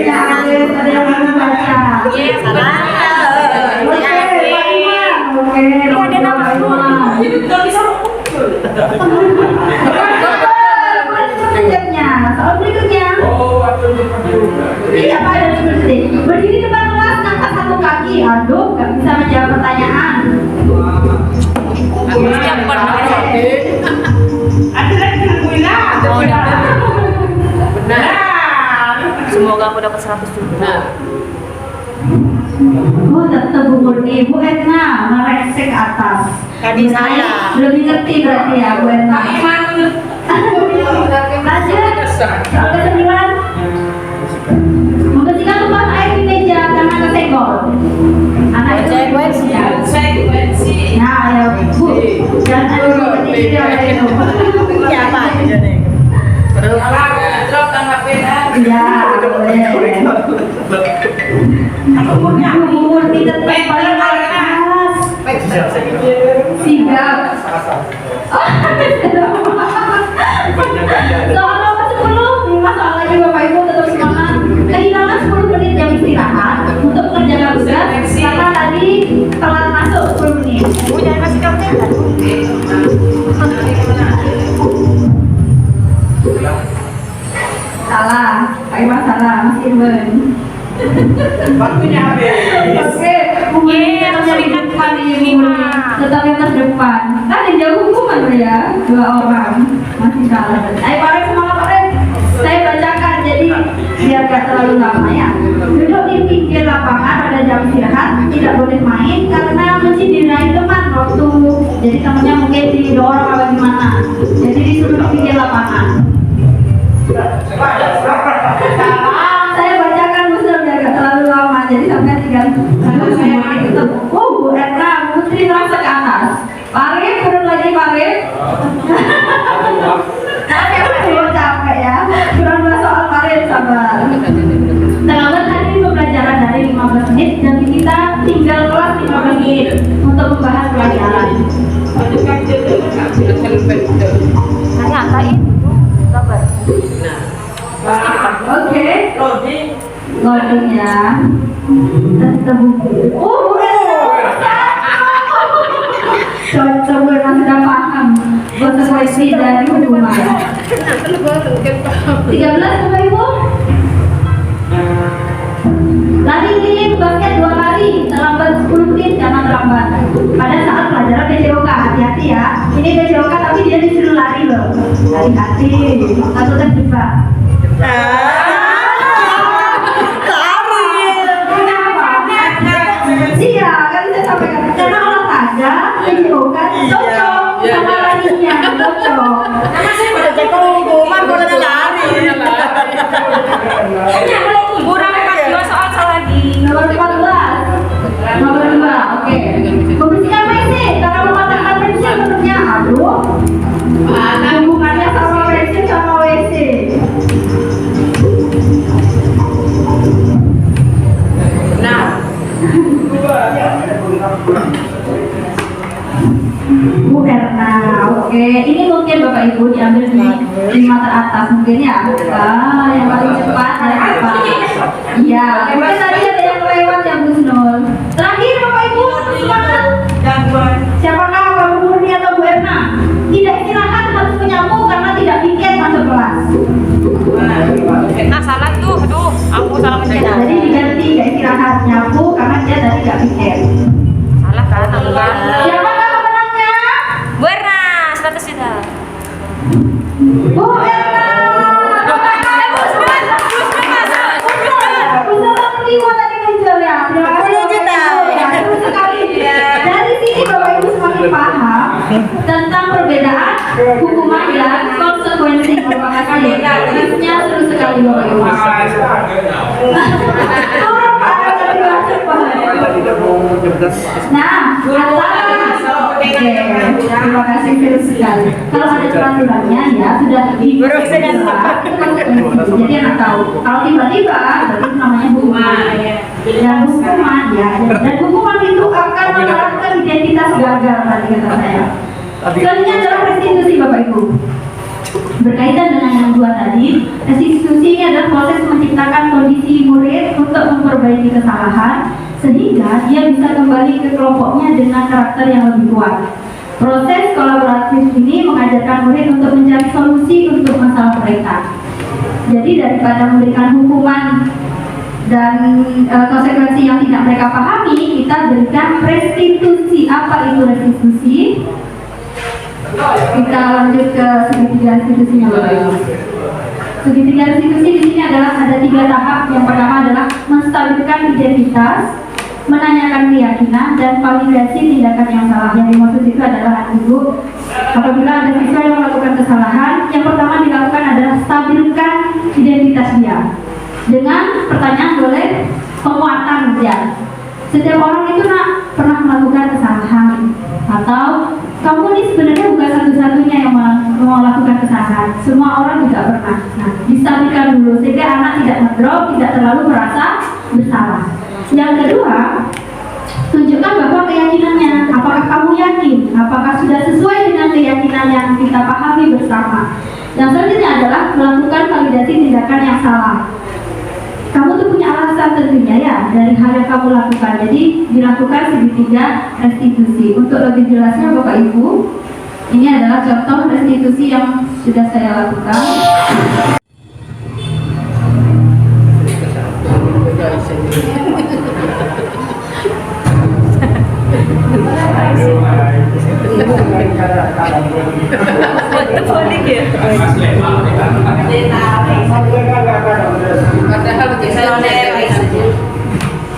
Ya, ada yang mau baca. Oke, Pak Iman. Oke, Pak Iman. Selanjutnya, soal berikutnya. Tidak pada seperti berdiri depan kelas angkat satu kaki. Aduh, nggak bisa menjawab pertanyaan. Semoga aku dapat 100 juta. Oh, tetap Bu Murni, Bu Etna mereksek ke atas. Tadi saya. Lebih ngerti berarti ya Bu Etna. Lanjut. Soal ke-9. Membersihkan tumpahan air di meja karena kesenggol. Anak itu Konsekuensi. Nah, ya Bu, jangan ada kompetisi oleh itu. Siapa aja nih? Drop tanggapin. Ya, boleh. Bu Murni tetap paling atas. Sigap. Soal nomor 10, 5 soal lagi Bapak Ibu, tetap semangat. Kehilangan 10 menit jam istirahat untuk mengerjakan tugas karena tadi telat masuk 10 menit. Bu jangan kasih konten. Salah, Pak Iman salah, Mas Irwan. Waktunya habis. Oke, mungkin mencarikan depan ini tetap yang terdepan. Kan yang jauh hukuman ya, 2 orang masih salah. Ayo Pak Rek, semangat Pak Rek. Saya bacakan jadi biar gak terlalu lama ya. Duduk di pinggir lapangan pada jam istirahat, tidak boleh main karena mencinderai teman waktu. Jadi temannya mungkin didorong apa gimana. Jadi disuruh di pinggir lapangan. Saya bacakan Muslim biar gak terlalu lama, jadi sampai 3 saya ketemu. Oh, Bu Erna, Putri merasa ke atas. Parif, turun lagi Parif. Capek ya. Kurang 2 soal Parif, sabar. Terlambat hari ini pembelajaran dari 15 menit dan kita tinggal kelas 15 menit untuk membahas pelajaran. Saya angkain. Sabar. Oke. Loading ya. Tetap oh, cocok memang sudah paham konsekuensi dari hukuman. 13 Bapak Ibu. Lari keliling basket 2 kali, terlambat 10 menit karena terlambat. Pada saat pelajaran BCOK, hati-hati ya. Ini BCOK tapi dia disuruh lari loh. Hati-hati, takut terjebak. Iya, kan saya sampaikan karena olahraga BCOK cocok sama larinya, cocok. Kurang 2 soal lagi. Nomor 14. Nomor 2, oke. Membersihkan WC karena mematahkan pensil menurutnya. Aduh. Hubungannya sama pensil sama WC. Nah. Bu Erna, oke. Ini mungkin Bapak Ibu diambil di 5 teratas mungkin ya. Yang paling cepat dari apa? Iya. Mungkin tadi ada yang lewat ya Bu Snul. Terakhir Bapak Ibu, semangat. Siapakah Bapak Murni atau Bu Erna? Tidak istirahat harus menyambung karena tidak piket masuk kelas. Jadi diganti gak istirahat nyapu karena dia tadi gak pikir. Salah kan? Enggak. Siapakah pemenangnya? Bu Erna, 100 juta. Bu Erna. Usaha terima tadi muncul ya. Terima kasih. 10 juta. Ya, seru sekali. Dari sini Bapak Ibu semakin paham tentang perbedaan hukuman dan konsekuensi. Terima kasih. Tesnya seru sekali Bapak Ibu. Nah, terima kasih Firus sekali. Kalau ada peraturannya ya sudah jadi anak tahu. Kalau tiba-tiba berarti namanya hukuman. Dan hukuman ya, dan hukuman itu akan menerapkan identitas gagal tadi kata saya. Selanjutnya adalah restitusi Bapak Ibu. Berkaitan dengan yang dua tadi, restitusi ini adalah proses menciptakan kondisi murid untuk memperbaiki kesalahan sehingga dia bisa kembali ke kelompoknya dengan karakter yang lebih kuat. Proses kolaboratif ini mengajarkan murid untuk mencari solusi untuk masalah mereka. Jadi daripada memberikan hukuman dan konsekuensi yang tidak mereka pahami, kita berikan restitusi. Apa itu restitusi? Kita lanjut ke segitiga restitusinya Bapak Ibu. Segitiga restitusi di sini adalah ada 3 tahap. Yang pertama adalah menstabilkan identitas, menanyakan keyakinan, dan validasi tindakan yang salah. Yang dimaksud itu adalah Ibu, apabila ada siswa yang melakukan kesalahan, yang pertama dilakukan adalah stabilkan identitas dia dengan pertanyaan boleh penguatan dia. Setiap orang itu pernah melakukan kesalahan, atau kamu ini sebenarnya bukan satu-satunya yang melakukan kesalahan. Semua orang juga pernah. Nah, distabilkan dulu sehingga anak tidak ngedrop, tidak terlalu merasa bersalah. Yang kedua, tunjukkan bahwa keyakinannya. Apakah kamu yakin? Apakah sudah sesuai dengan keyakinan yang kita pahami bersama? Yang selanjutnya adalah melakukan validasi tindakan yang salah. Kamu tuh punya alasan tentunya ya dari hal yang kamu lakukan. Jadi dilakukan segitiga restitusi. Untuk lebih jelasnya Bapak Ibu, ini adalah contoh restitusi yang sudah saya lakukan.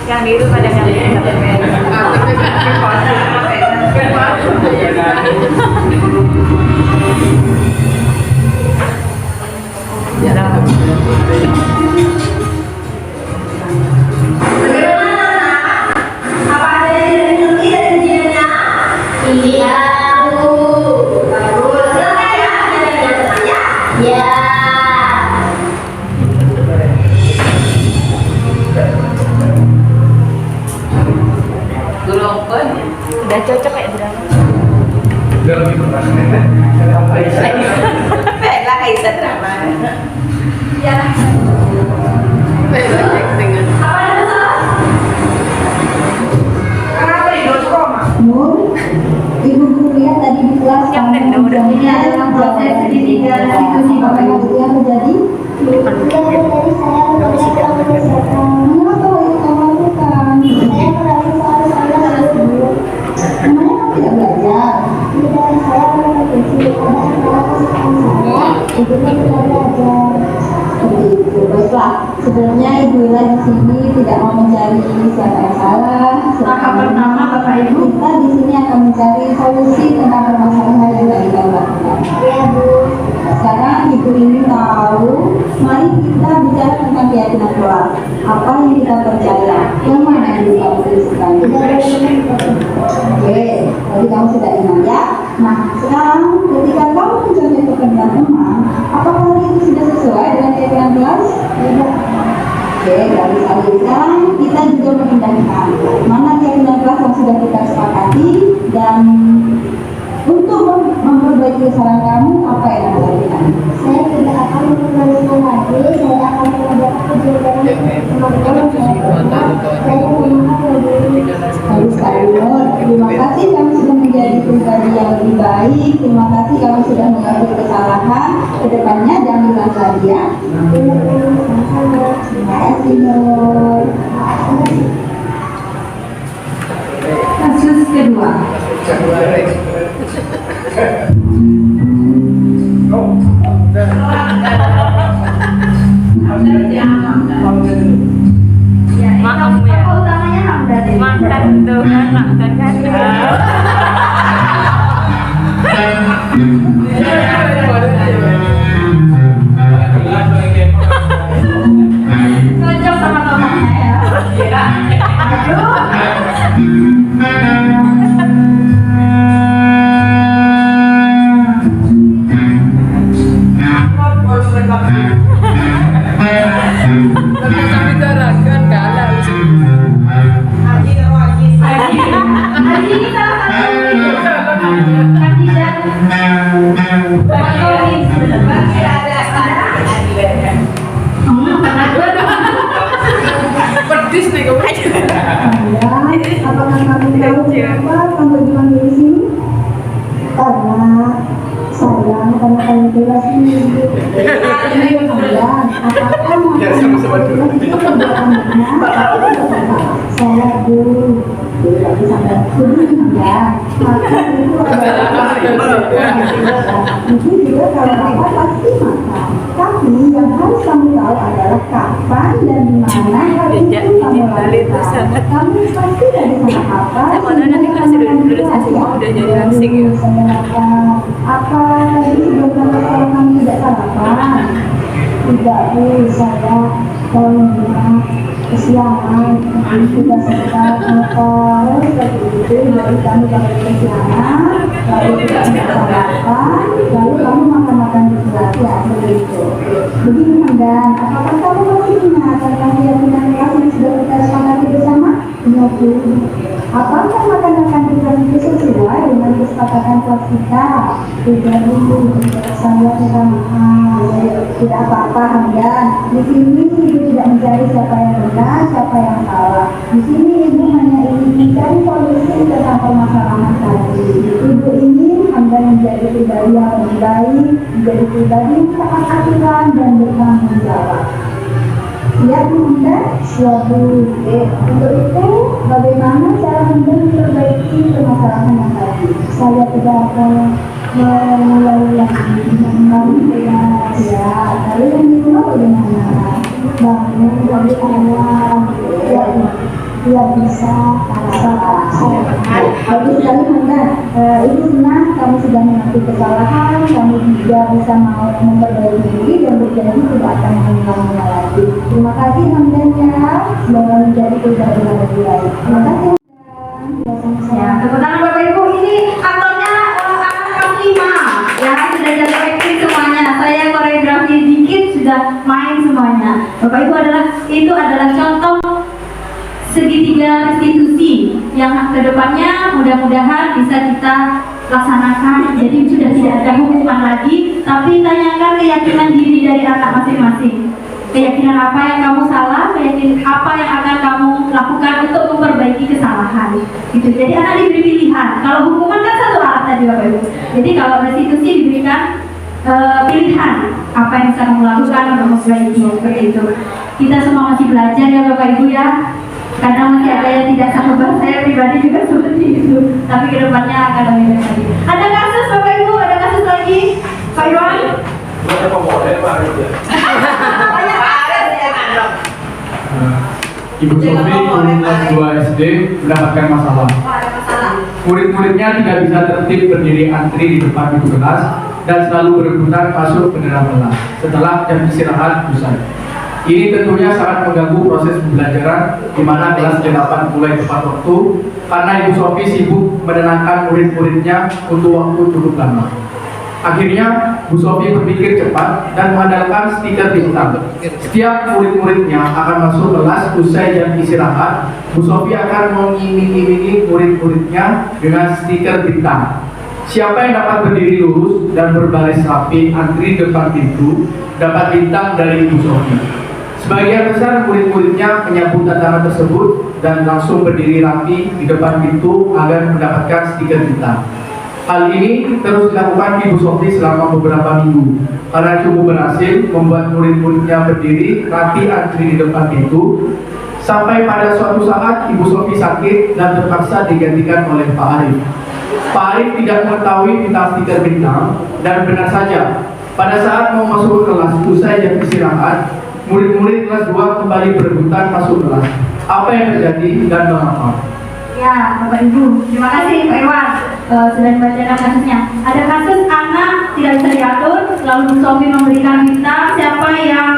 Yang biru pada yang Apa ada yang tidak kerjanya? Iya Bu. Bagus. Ya. udah cocok kayak drama. Baiklah kayak drama. Ya. Ibu guru lihat tadi di kelas Yang tentu udah. Ini adalah proses segitiga restitusi Bapak Ibu. yang terjadi. Mengapa Mengapa itu kamu lakukan? Memangnya kamu tidak belajar? Ibu tidak belajar. Seperti itu. Baiklah, sebenarnya Ibu Ila di sini tidak mau mencari siapa yang salah. Langkah pertama Bapak Ibu, Kita di sini akan mencari solusi tentang permasalahan yang tadi kita lakukan. Iya Bu. Sekarang Ibu ingin tahu, mari kita bicara tentang keyakinan kelas. Apa yang kita percaya? Yang mana yang bisa dituliskan? Oke, tadi kamu sudah ingat ya. Nah, sekarang ketika kamu mencontohkan dengan teman, apakah hal itu sudah sesuai dengan keyakinan kelas? Tidak. Oke, dari hal ini sekarang kita juga mengindahkan mana keyakinan kelas yang sudah kita sepakati dan untuk memperbaiki kesalahan kamu, apa yang harus dilakukan? Saya tidak akan mengulanginya lagi. Saya akan mengajarkan kejadian kemampuan saya. Saya menggunakan lebih. Bagus sekali, Nur. Terima kasih kami sudah menjadi pribadi yang lebih baik. Terima kasih kamu sudah mengakui kesalahan. Kedepannya jangan ulang lagi ya. Terima kasih Nur. Kasus kedua. Maaf ya. Tokoh utamanya Hamdan. Makan tuh anak dan kan. Cocok sama tokohnya ya. Haji ini salah satu kandidat Pedis nih kamu. Apakah kamu tahu kenapa kamu dipanggil di sini? Karena sayang karena kamu bebas ini. Kemudian, apakah mau saya dulu tidak bisa ya. Maka itu adalah mungkin juga kalau apa pasti makan. Tapi yang harus kamu tahu adalah kapan dan di mana hal itu kamu lakukan. Kamu pasti dari sana apa? Nanti kelas dulu sesi mau udah jadi langsing ya. Apa tadi sebelum kalau kamu tidak sarapan? Tidak Bu, saya kalau kesiangan sudah sempat motor seperti itu, jadi kami kalau kesiangan lalu tidak sarapan, lalu kamu makan di kelas ya seperti itu. Begini Hamdan, apakah kamu masih ingat tentang keyakinan kelas yang sudah kita sepakati bersama? Iya Bu. Apakah makan di kelas itu sesuai dengan kesepakatan kelas kita? Tidak Bu, saya minta maaf. Tidak apa-apa Hamdan. Di sini ibu tidak mencari siapa yang benar, siapa yang salah. Di sini ibu hanya ingin mencari solusi tentang permasalahan tadi. Ibu ingin Hamdan menjadi pribadi yang lebih baik, menjadi pribadi yang taat aturan dan bertanggung jawab. Ya Hamdan, suatu untuk itu bagaimana cara Hamdan memperbaiki permasalahan yang tadi? Saya tidak akan mulai lagi membangun ya, lalu yang kedua bagaimana? Bangun dari awal ya bisa bagus sekali Hamdan. Ibu senang kamu sudah mengerti kesalahan, kamu juga bisa mau memperbaiki diri dan berjanji tidak akan mengulanginya lagi. Terima kasih Hamdan ya, semoga menjadi pribadi yang lebih baik. Terima kasih Hamdan. Ya, tepuk tangan Bapak Ibu. Ini aktornya anak kelas 5 ya, sudah jatuh acting semuanya. Saya koreografi dikit sudah main semuanya. Bapak Ibu itu adalah contoh segitiga restitusi yang kedepannya mudah-mudahan bisa kita laksanakan. Jadi sudah tidak ada hukuman lagi, tapi tanyakan keyakinan diri dari anak masing-masing. Keyakinan apa yang kamu salah, keyakinan apa yang akan kamu lakukan untuk memperbaiki kesalahan. Gitu. Jadi anak diberi pilihan. Kalau hukuman kan satu alat tadi Bapak Ibu. Jadi kalau restitusi diberikan pilihan apa yang bisa kamu lakukan untuk memperbaiki seperti itu. Kita semua masih belajar ya Bapak Ibu ya. Kadang masih ada yang tidak sabar, saya pribadi juga seperti itu. Tapi kedepannya akan lebih baik lagi. Ada kasus Bapak Ibu, ada kasus lagi, Pak Iwan. Ibu Sofi kelas 2 SD mendapatkan masalah. Murid-muridnya tidak bisa tertib berdiri antri di depan pintu kelas dan selalu berebutan masuk ke dalam kelas setelah jam istirahat usai. Ini tentunya sangat mengganggu proses pembelajaran di mana kelas 8 mulai tepat waktu karena Ibu Sofi sibuk menenangkan murid-muridnya untuk waktu cukup lama. Akhirnya, Bu Sofi berpikir cepat dan mengandalkan stiker bintang. Setiap murid-muridnya akan masuk kelas usai jam istirahat, Bu Sofi akan mengiming-imingi murid-muridnya dengan stiker bintang. Siapa yang dapat berdiri lurus dan berbaris rapi antri depan pintu dapat bintang dari Ibu Sofi. Sebagian besar murid-muridnya menyambut tantangan tersebut dan langsung berdiri rapi di depan pintu agar mendapatkan stiker hitam. Hal ini terus dilakukan Ibu Sofi selama beberapa minggu karena cukup berhasil membuat murid-muridnya berdiri rapi antri di depan pintu. Sampai pada suatu saat Ibu Sofi sakit dan terpaksa digantikan oleh Pak Arif. Pak Arif tidak mengetahui tentang stiker bintang dan benar saja pada saat mau masuk ke kelas usai jam istirahat, murid-murid kelas 2 kembali berebutan masuk kelas. Apa yang terjadi dan mengapa? Ya, Bapak Ibu, terima kasih Pak Irwan sudah membacakan kasusnya. Ada kasus anak tidak bisa diatur, lalu Bu Sofi memberikan bintang. Siapa yang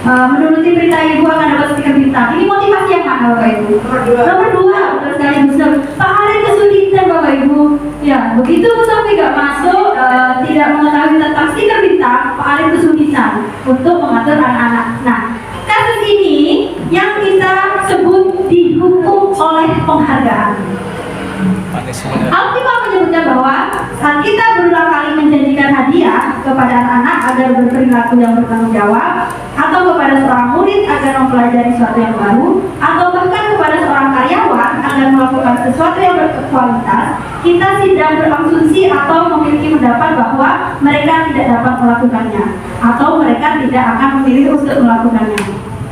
menuruti perintah Ibu akan dapat stiker bintang. Ini motivasi yang mana Bapak Ibu? Nomor 2, betul sekali Bu Sofi. Pak Arif kesulitan Bapak Ibu. Ya, begitu Bu Sofi gak masuk, tidak mengetahui tentang stiker bintang, Pak Arif kesulitan untuk mengatur anak-anak. Nah, kasus ini yang kita sebut dihukum oleh penghargaan. Alkitab menyebutkan bahwa saat kita berulang kali menjanjikan hadiah kepada anak-anak agar berperilaku yang bertanggung jawab, atau kepada seorang murid agar mempelajari sesuatu yang baru, atau bahkan kepada seorang karyawan agar melakukan sesuatu yang berkualitas, kita sedang berasumsi atau memiliki pendapat bahwa mereka tidak dapat melakukannya, atau mereka tidak akan memilih untuk melakukannya.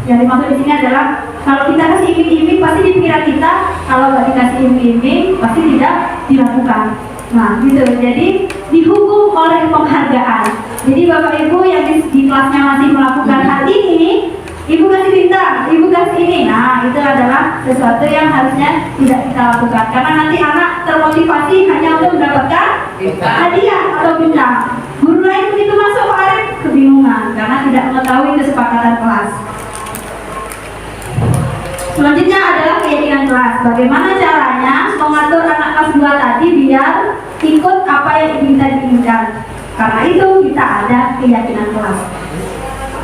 Yang dimaksud di sini adalah kalau kita kasih iming-iming pasti di pikiran kita, kalau nggak dikasih iming-iming pasti tidak dilakukan. Nah, gitu. Jadi dihukum oleh penghargaan. Jadi Bapak Ibu yang di kelasnya masih melakukan hal ini, Ibu kasih bintang, Ibu kasih ini. Nah, itu adalah sesuatu yang harusnya tidak kita lakukan. Karena nanti anak termotivasi hanya untuk mendapatkan hadiah atau bintang. Guru lain begitu masuk Pak Arif kebingungan karena tidak mengetahui kesepakatan kelas. Selanjutnya adalah keyakinan kelas. Bagaimana caranya mengatur anak kelas 2 tadi biar ikut apa yang kita inginkan. Karena itu kita ada keyakinan kelas.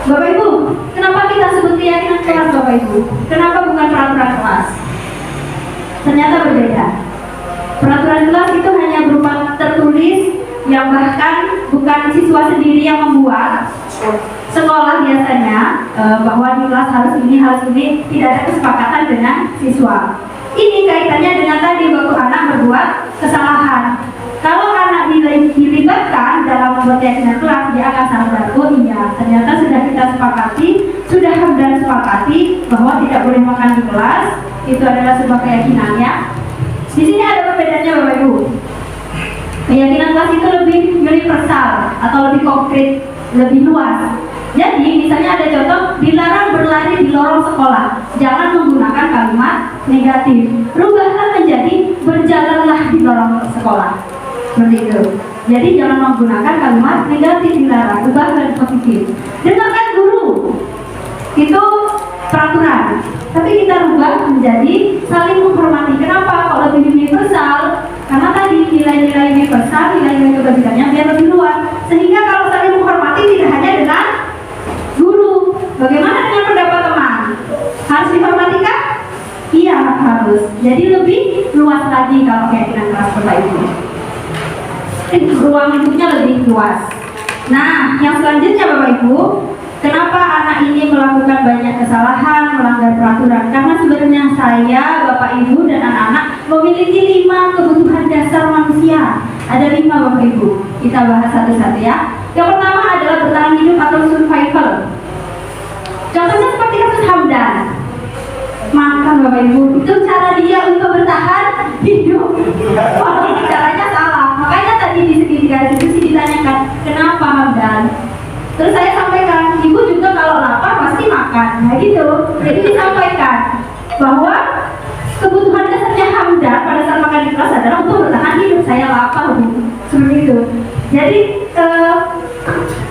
Bapak Ibu, kenapa kita sebut keyakinan kelas Bapak Ibu? Kenapa bukan peraturan kelas? Ternyata berbeda. Peraturan kelas itu hanya berupa tertulis yang bahkan bukan siswa sendiri yang membuat. Sekolah biasanya bahwa di kelas harus ini, tidak ada kesepakatan dengan siswa. Ini kaitannya dengan tadi waktu anak berbuat kesalahan. Kalau anak dilibatkan dalam membuat keyakinan kelas, dia akan sadar, oh iya, ternyata sudah kita sepakati, sudah Hamdan sepakati bahwa tidak boleh makan di kelas. Itu adalah sebuah keyakinannya. Di sini ada perbedaannya Bapak Ibu. Keyakinan kelas itu lebih universal atau lebih konkret, lebih luas. Jadi misalnya ada contoh, dilarang berlari di lorong sekolah. Jangan menggunakan kalimat negatif. Rubahlah menjadi berjalanlah di lorong sekolah. Seperti itu. Jadi jangan menggunakan kalimat negatif, dilarang. Rubah menjadi positif. Dengarkan guru. Itu peraturan. Tapi kita rubah menjadi saling menghormati. Kenapa? Kalau lebih universal, karena tadi nilai-nilai universal, nilai-nilai kebajikannya biar lebih luas. Sehingga kalau saling menghormati tidak hanya dengan guru. Bagaimana dengan pendapat teman? Harus dihormati kah? Iya, harus. Jadi lebih luas lagi kalau keyakinan kelas Bapak Ibu. Ruang lingkupnya lebih luas. Nah, yang selanjutnya Bapak Ibu, kenapa anak ini melakukan banyak kesalahan, melanggar peraturan? Karena sebenarnya saya, Bapak Ibu, dan anak-anak memiliki 5 kebutuhan dasar manusia. Ada 5 Bapak Ibu. Kita bahas satu-satu ya. Yang pertama adalah bertahan hidup atau survival. Contohnya seperti kasus Hamdan. Makan Bapak Ibu, itu cara dia untuk bertahan hidup. Walaupun caranya salah. Makanya tadi di segitiga diskusi ditanyakan, kenapa Hamdan? Terus saya sampaikan, ibu juga kalau lapar pasti makan. Nah gitu. Jadi disampaikan bahwa kebutuhan dasarnya Hamdan pada saat makan di kelas adalah untuk bertahan hidup. Saya lapar, Bu. Seperti itu. Jadi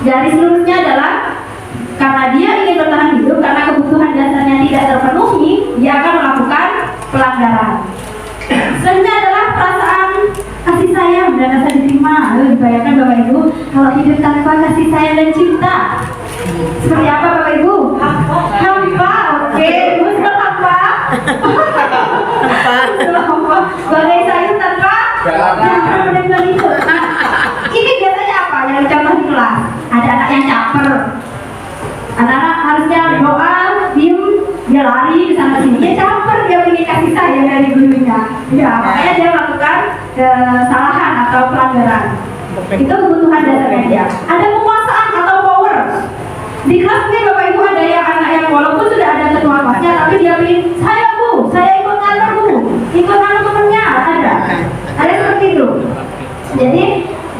garis lurusnya adalah karena dia ingin bertahan hidup, karena kebutuhan dasarnya tidak terpenuhi, dia akan melakukan pelanggaran. Selanjutnya adalah perasaan kasih sayang dan rasa diterima. Bayangkan Bapak Ibu, kalau hidup tanpa kasih sayang dan cinta, seperti apa Bapak Ibu? Hampa, oke. Terus apa? Bagai sayur tanpa benar-benar itu. Ini biasanya apa yang dicontoh di kelas? Ada anak yang caper. Anak-anak harusnya doa kasih sayang dari gurunya. Ya, makanya dia melakukan kesalahan atau pelanggaran. Itu kebutuhan dasarnya dia. Ada penguasaan atau power. Di kelas ini Bapak Ibu ada yang anak yang walaupun sudah ada ketua kelasnya, tapi dia ingin saya Bu, saya ikut ngantor Bu, ikut ngantor temennya, ada seperti itu. Jadi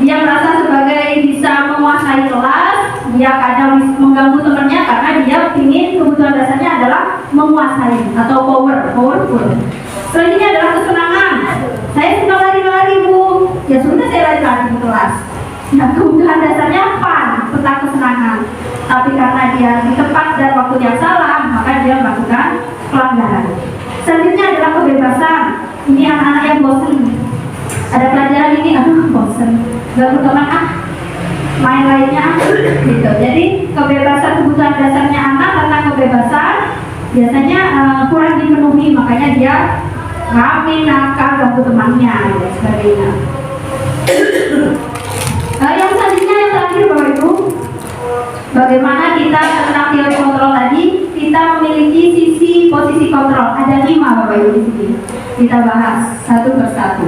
dia merasa sebagai bisa menguasai kelas, dia kadang mengganggu temannya karena dia ingin kebutuhan dasarnya adalah menguasai atau powerful. Selanjutnya adalah kesenangan. Saya suka lari-lari Bu, ya sudah saya lari-lari di kelas. Nah, kebutuhan dasarnya fun, tentang kesenangan. Tapi karena dia di tempat dan waktu yang salah, maka dia melakukan pelanggaran. Selanjutnya adalah kebebasan. Ini anak-anak yang bosan. Ada pelajaran ini, aduh bosan. Gak teman main lainnya gitu. Jadi kebebasan kebutuhan dasarnya anak tentang kebebasan biasanya kurang dipenuhi, makanya dia ngamen, nakal, ganggu temannya dan sebagainya. Yang selanjutnya yang terakhir Bapak Ibu, bagaimana kita tentang teori kontrol tadi, kita memiliki sisi posisi kontrol. Ada 5 Bapak Ibu di sini. Kita bahas satu persatu.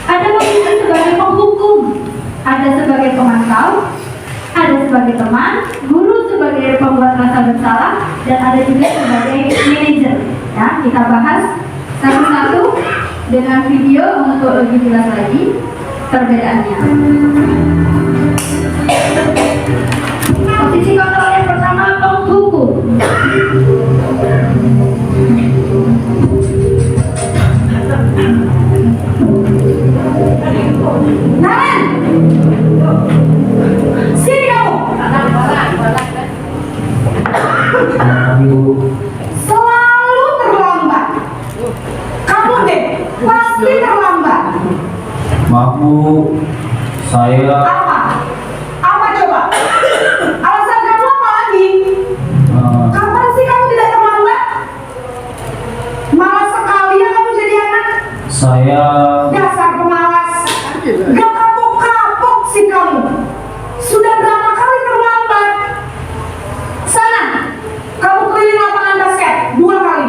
Ada posisi sebagai penghukum, ada sebagai pemantau, ada sebagai teman, guru sebagai pembuat rasa bersalah, dan ada juga sebagai manajer. Ya, kita bahas satu-satu dengan video untuk lebih jelas lagi perbedaannya. Posisi kontrol yang pertama, penghukum. Naran, sini kamu. Selalu terlambat. Kamu deh pasti terlambat. Maaf Bu, saya Apa coba? Alasan kamu apa lagi? Kapan sih kamu tidak terlambat? Malas sekali ya kamu jadi anak. Saya Dasar pemalas. Gak kapok-kapok sih kamu. Sudah berapa kali terlambat? Sana, kamu keliling lapangan basket 2 kali.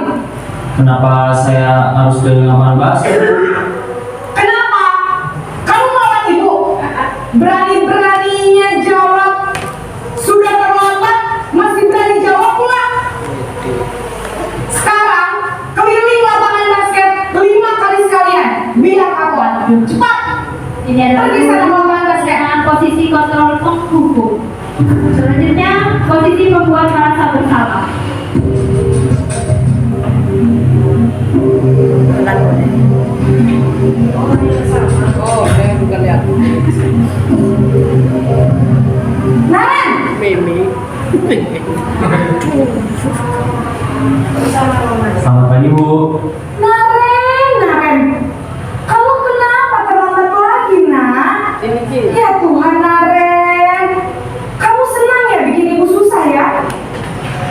kenapa saya harus keliling lapangan basket? Kenapa? Kamu melawan ibu. Berani-beraninya jawab. Sudah terlambat, masih berani jawab pula. Sekarang, keliling lapangan basket 5 kali sekalian. Biar aku cepat. Ini adalah Pergi sana lapangan basket. dengan posisi kontrol penghukum. Selanjutnya, posisi pembuat merasa bersalah. Naran, Selamat pagi Bu. Naren, kamu kenapa terlambat lagi, nak? Ya Tuhan, Naren, kamu senang ya bikin ibu susah ya?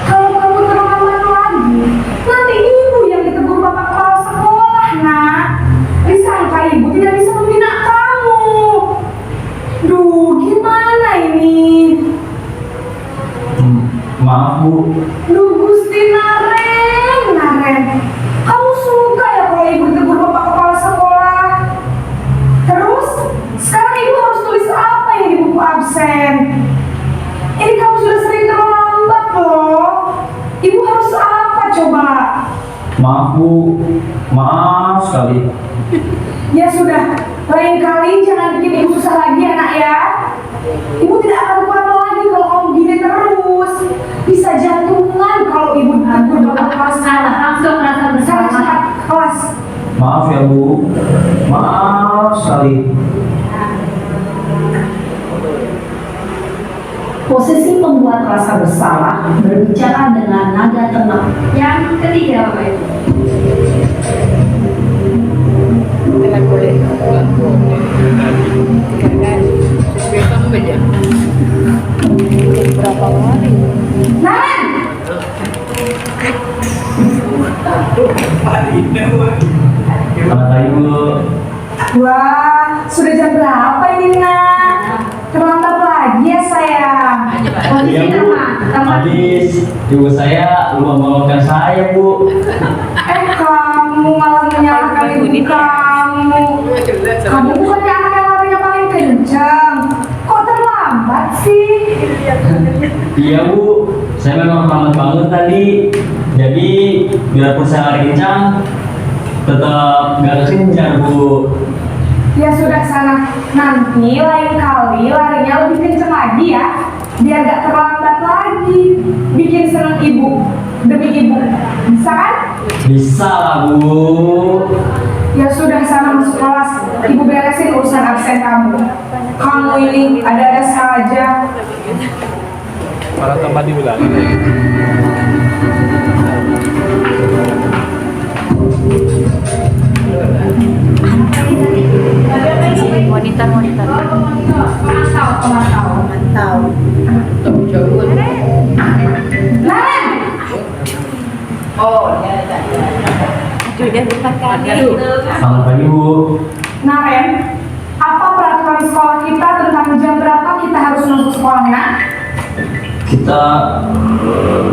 Kalau kamu terlambat lagi, nanti ibu yang ditegur bapak kepala sekolah, nak. Disangka ibu tidak bisa membina kamu. Duh, gimana ini? Maaf Bu, Duh, Gusti Naren, kamu suka ya kalau ibu ditegur bapak kepala sekolah? Terus, sekarang ibu harus tulis apa yang di buku absen? Ini kamu sudah sering terlambat loh. Ibu harus apa coba? maaf Bu, maaf sekali. Ya sudah, lain kali jangan bikin ibu susah lagi ya nak ya. Ibu tidak akan kuat lagi kalau kamu gini terus. Bisa jantungan kalau ibu ditegur bapak kepala sekolah. Langsung rasa Sekarang bersalah. cepat, kelas. Maaf ya Bu, maaf sekali. Posisi pembuat rasa bersalah berbicara dengan nada tenang. Yang ketiga Bapak Ibu. Naran, Selamat pagi Bu. wah, sudah jam berapa ini nak? Terlambat lagi ya sayang. Posisi Iya, Bu. teman habis ibu saya lupa membangunkan saya, Bu. Kamu malah menyalahkan ibu kamu. Kamu bukannya anak yang larinya paling kencang. Kok terlambat sih? Iya, Bu. Saya memang terlambat bangun tadi. Jadi biarpun saya lari kencang, tetap gak kejar, Bu. Ya sudah sana, nanti lain kali larinya lebih kencang lagi ya, biar gak terlambat lagi. Bikin seneng ibu, demi ibu, bisa kan? Bisa lah, Bu. Ya sudah sana masuk kelas, ibu beresin urusan absen kamu. Kamu ini ada-ada saja. Para tambah diulang. Monitor. Mantau. Naren! Sudah 4 kali. Selamat pagi, Bu. Naren, apa peraturan sekolah kita tentang jam berapa kita harus masuk sekolahnya? Kita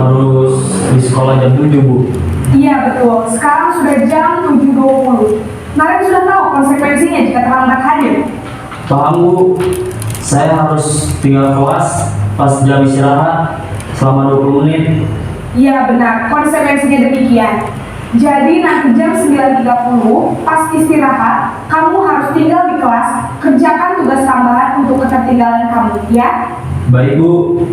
harus di sekolah jam 7, Bu. Iya betul, sekarang sudah jam 7.20. Naren sudah tahu konsekuensinya jika terlambat hadir. Paham, Bu. Saya harus tinggal kelas pas jam istirahat selama 20 menit. Iya benar, konsekuensinya demikian. Jadi nanti jam 9.30 pas istirahat, kamu harus tinggal di kelas, kerjakan tugas tambahan untuk ketertinggalan kamu, ya? Baik, Bu.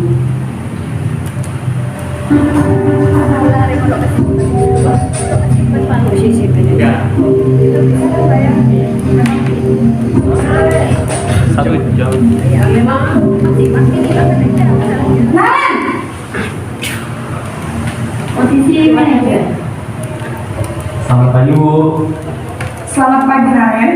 Ya. 1 jam. Naren! Posisi manajer. Selamat pagi, Bu. Selamat pagi Naren.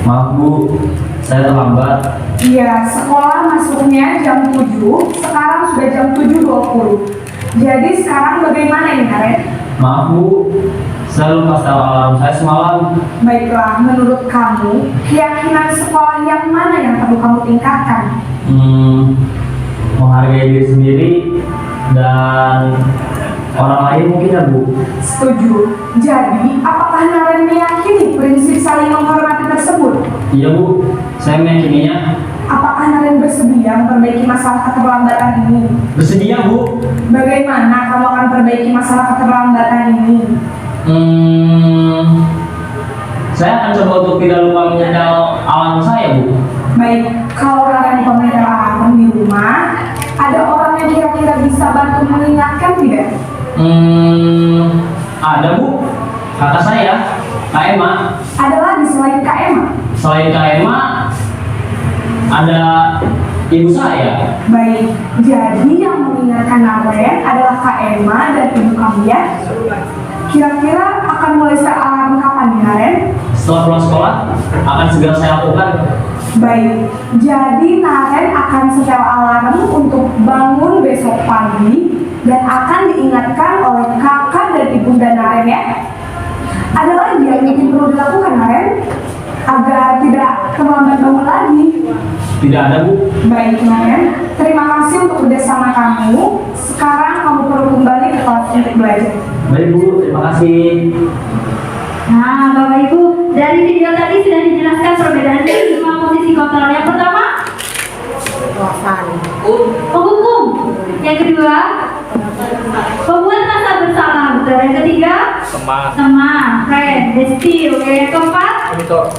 Maaf, Bu. Saya terlambat. Iya, sekolah masuknya jam 7, sekarang sudah jam 7.20. Jadi sekarang bagaimana ini Naren? Maaf, Bu. Saya lupa setel alarm saya semalam. Baiklah, menurut kamu, keyakinan sekolah yang mana yang perlu kamu tingkatkan? Menghargai diri sendiri dan orang lain mungkin, ya, Bu. Setuju. Jadi, apakah Naren meyakini prinsip saling menghormati tersebut? Iya, Bu. Saya meyakininya. Apakah Naren bersedia memperbaiki masalah keterlambatan ini? Bersedia, Bu. Bagaimana kamu akan perbaiki masalah keterlambatan ini? Saya akan coba untuk tidak lupa menyetel alarm saya, Bu. Baik, kalau Naren pemegang alarm di rumah, ada orang yang kira-kira bisa bantu mengingatkan tidak? Ada, Bu. Kakak saya, Kak Emma. Ada lagi selain Kak Emma? Selain Kak Emma, ada ibu saya. Baik, jadi yang mengingatkan Naren adalah Kak Emma dan ibu kamu, ya? Kira-kira akan mulai set alarm kapan nih, Naren? Setelah pulang sekolah, akan segera saya lakukan. Baik, jadi Naren akan setel alarm untuk bangun besok pagi dan akan diingatkan oleh kakak dan ibunda Naren, ya? Ada lagi yang ingin perlu dilakukan, Naren? Agar tidak terlambat bangun lagi. Tidak ada, Bu. Baik, Naren. Terima kasih untuk kerjasama kamu. Sekarang kamu perlu kembali ke kelas untuk belajar. Baik, Bu. Terima kasih. Nah, Bapak Ibu, dari video tadi sudah dijelaskan perbedaan lima posisi kontrol. Yang pertama, penghukum. Yang kedua, pembuat rasa bersalah. Dan yang ketiga, teman, friend, bestie. Oke, yang keempat, monitor.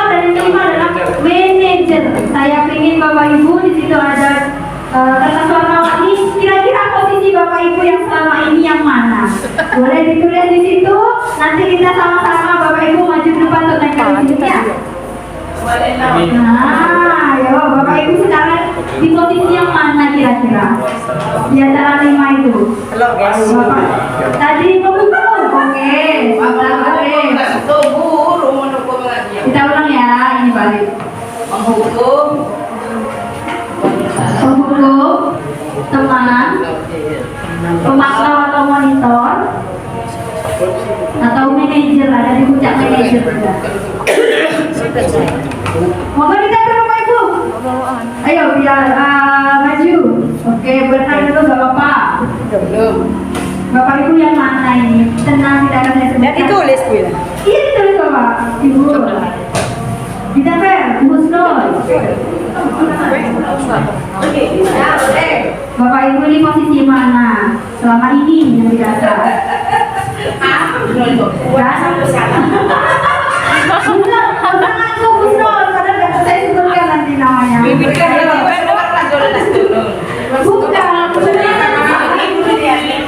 Dan yang kelima adalah manager. Saya ingin Bapak Ibu di situ ada kertas warna-warni. Kira-kira posisi Bapak Ibu yang selama ini yang mana? Boleh ditulis di situ. Nanti kita sama-sama Bapak Ibu maju ke depan untuk naik ke sini, ya. Nah, ya Bapak Ibu sekarang di posisi yang mana kira-kira? Di antara 5 itu. Bapak. Tadi pemukul. Oke. Kita ulang ya, ini balik. Pemhukum, teman, pemantau atau monitor, atau manajer, ada di puncak manajer. Mau berikan ke Bapak Ibu? Ayo biar maju. Oke, berenang dulu gak apa-apa. Bapak Ibu yang mana ini? Tenang, tidak akan saya sebutkan. Dan ditulis Bu ya. Iya ditulis Bapak Ibu. Ditempel, Husnul. Bapak Ibu ini posisi mana? Selama ini yang dirasa. Husnul, karena nggak saya sebutkan nanti namanya. Bukan.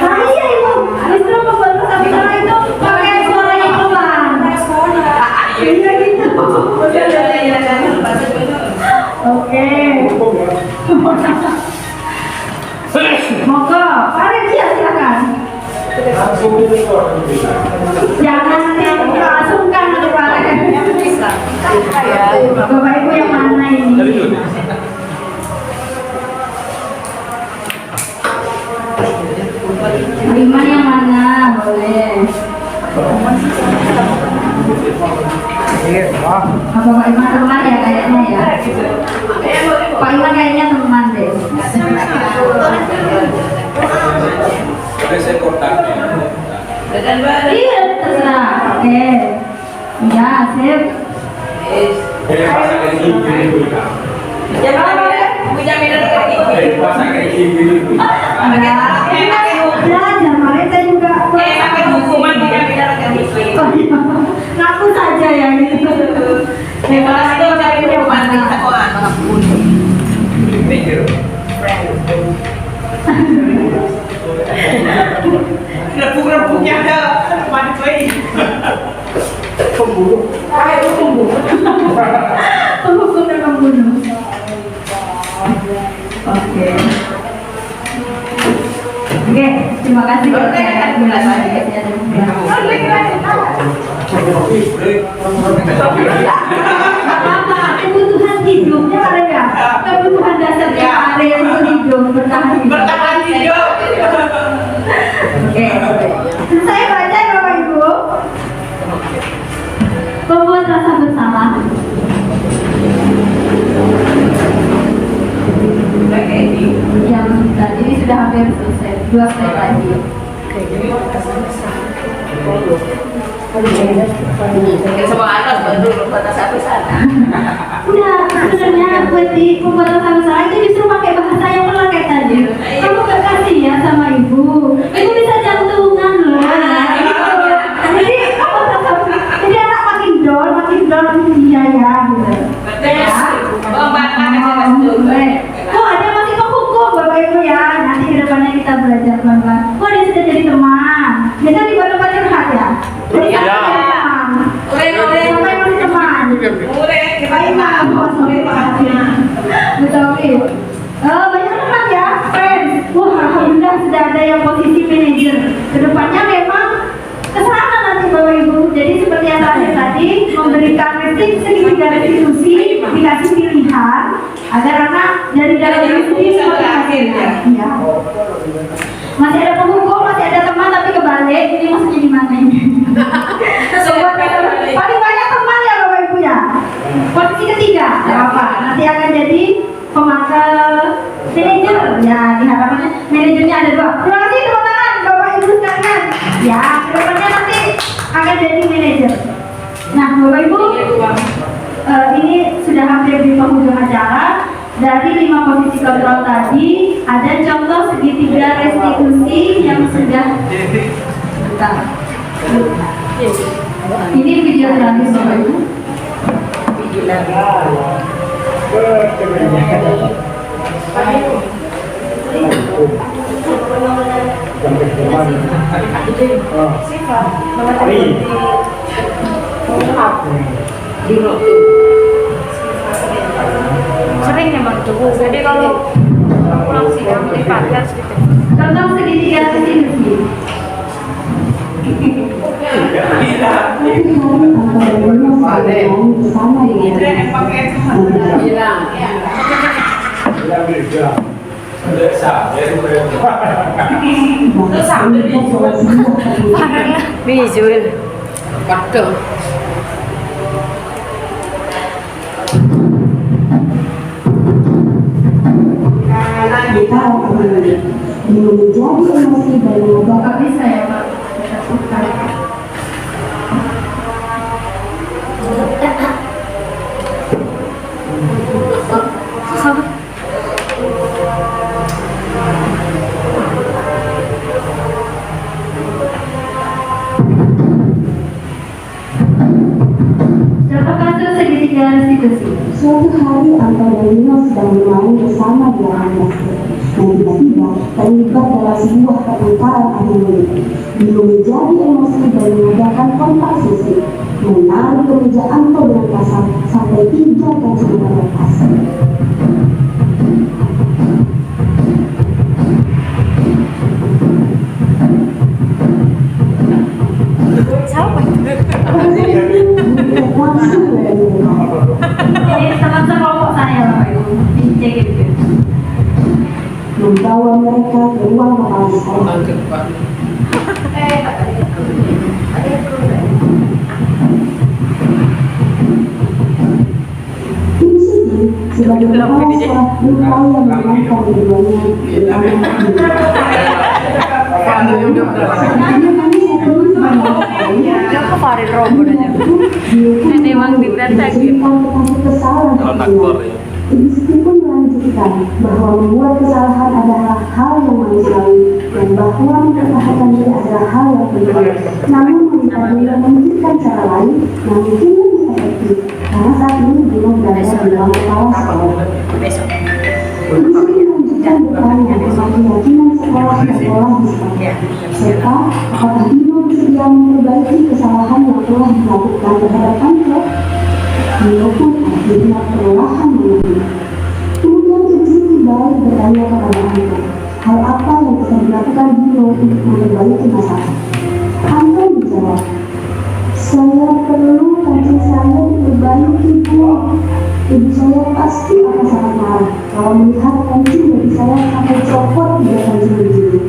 Iya Ibu, Husnul membantu sama itu pakai suara yang pelan. Iya gitu. Oke. Monggo, Pak Regia silakan. Jangan langsungkan nanti Pak Regia. Bapak Ibu yang mana ini? Iman yang mana? Boleh. Bapak Iman teman ya kayaknya ya. Pak Iman kayaknya teman deh. Iya terserah. Oke. Ya sip. Belajar, Mari saya juga. Ngaku saja ya gitu. Repuk-repuknya ada panik lagi. Pembunuh. Penghukum dan pembunuh. Oke. Oke, terima kasih. Apa kebutuhan hidupnya ada ya? Kebutuhan dasarnya ada yang hidup bertahan hidup. Oke. Saya baca ya Bapak Ibu. Membuat rasa bersalah. Yang tadi ini sudah hampir selesai. 2 slide lagi. Udah, sebenarnya buat di pembuatan sama itu justru pakai bahasa yang pelan kayak tadi. Kamu gak kasih ya sama ibu. Ibu bisa jantungan loh. Jadi jadi anak makin dol dia ya gitu. Oh, ada masih penghukum Bapak Ibu ya. Nanti ke depannya kita belajar pelan-pelan. Oh, dia sudah jadi teman. Biasa di tempat curhat ya. Jadi sampai jadi teman. Sampai masih teman. Baiklah, betul. Banyak teman ya, friends. Wah, alhamdulillah sudah ada yang posisi manajer. Kedepannya memang kesana nanti Bapak Ibu. Jadi seperti yang terakhir tadi, memberikan segitiga restitusi, dikasih pilihan agar anak dari dalam restitusi ya. Masih ada penghukum, masih ada teman tapi kebalik. Ini maksudnya gimana ini? Paling banyak teman ya Bapak Ibu ya. Posisi ketiga, apa? Nanti akan jadi pemakai manajer. Ya, diharapkan manajernya ada 2. Terima kasih teman-teman, Bapak Ibu sekalian. Ya, kedepannya nanti akan jadi manajer. Nah, Bapak Ibu, ini sudah hampir di penghujung acara. Dari 5 posisi kontrol tadi, ada contoh segitiga restitusi yang sudah. Ini video terakhir Bapak Ibu. Sering memang tuh. Jadi kalau pulang siang di pagar gitu. Contoh segitiga restitusi. Visual. Waduh. Kita akan menjadi menjadi emosi dan Gak bisa ya Pak. Contoh kasus segitiga restitusi. Suatu hari Anto dan Nino sedang bermain bersama di lapangan basket dan tiba-tiba terlibat dalam sebuah pertengkaran adu mulut. Nino menjadi emosi dan mengadakan kontak fisik, menarik kemeja Anto dengan kasar sampai 3 kancing berlepas. Ini teman sekelompok saya Bapak Ibu. Dicek gitu. Membawa mereka ke ruang kepala sekolah. Ibu Siti sebagai kepala sekolah berupaya menenangkan keduanya. Ini emang didatangin. Ibu Siti pun melanjutkan bahwa membuat kesalahan adalah hal yang manusiawi dan bahwa mempertahankan diri adalah hal yang penting. Namun meminta beliau memikirkan cara lain yang mungkin lebih efektif karena saat ini belum berada di dalam kepala sekolah. Ibu Siti melanjutkan bertanya tentang keyakinan sekolah di sekolah serta apakah Dino bersedia memperbaiki kesalahan yang telah dilakukan terhadap Anto. Dino pun akhirnya perlahan mengerti. Kemudian Ibu Siti balik bertanya kepada Anto, hal apa yang bisa dilakukan Dino untuk memperbaiki masalah. Anto menjawab, saya perlu kancing saya diperbaiki Bu. Ibu saya pasti akan sangat marah kalau melihat kancing dari saya sampai copot 3 kancing begini.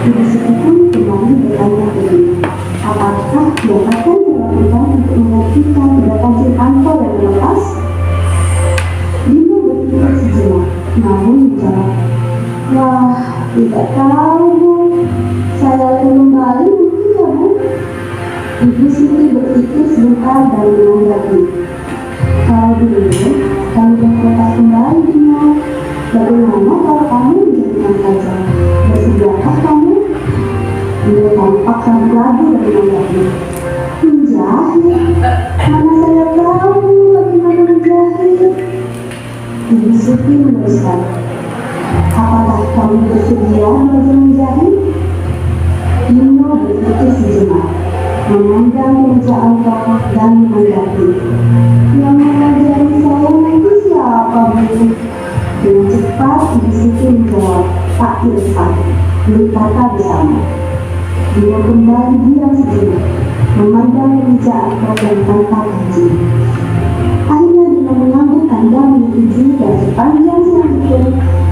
Ibu Siti pun kembali bertanya ke Dino, apakah dia akan dilakukan untuk memastikan tidak kancing Anto dan melepas? Dino berpikir sejenak, namun menjawab, wah, tidak tahu Bu. Saya akan kembali mungkin ya Bu. Ibu Siti berpikir sebentar dan menanggapi, kalau dulu kami berkotak kembali Dino, bagaimana kalau kamu menjadikan saja? Bersediakah kamu? Dia tampak sangat ragu dan menanggapi, menjahit? Mana saya tahu bagaimana menjahit? Ibu Siti meneruskan, apakah kamu bersedia belajar menjahit? Dino berpikir sejenak, memandang meja Anto dan menanggapi, yang mengajari saya itu siapa Bu? Dengan cepat Ibu Siti menjawab, Pak Irfan, guru tata bersama. Dia kembali diam sejenak, memandang meja Anto dan tanpa kancing. Akhirnya dia mengambil tanda menyetujui dan sepanjang siang itu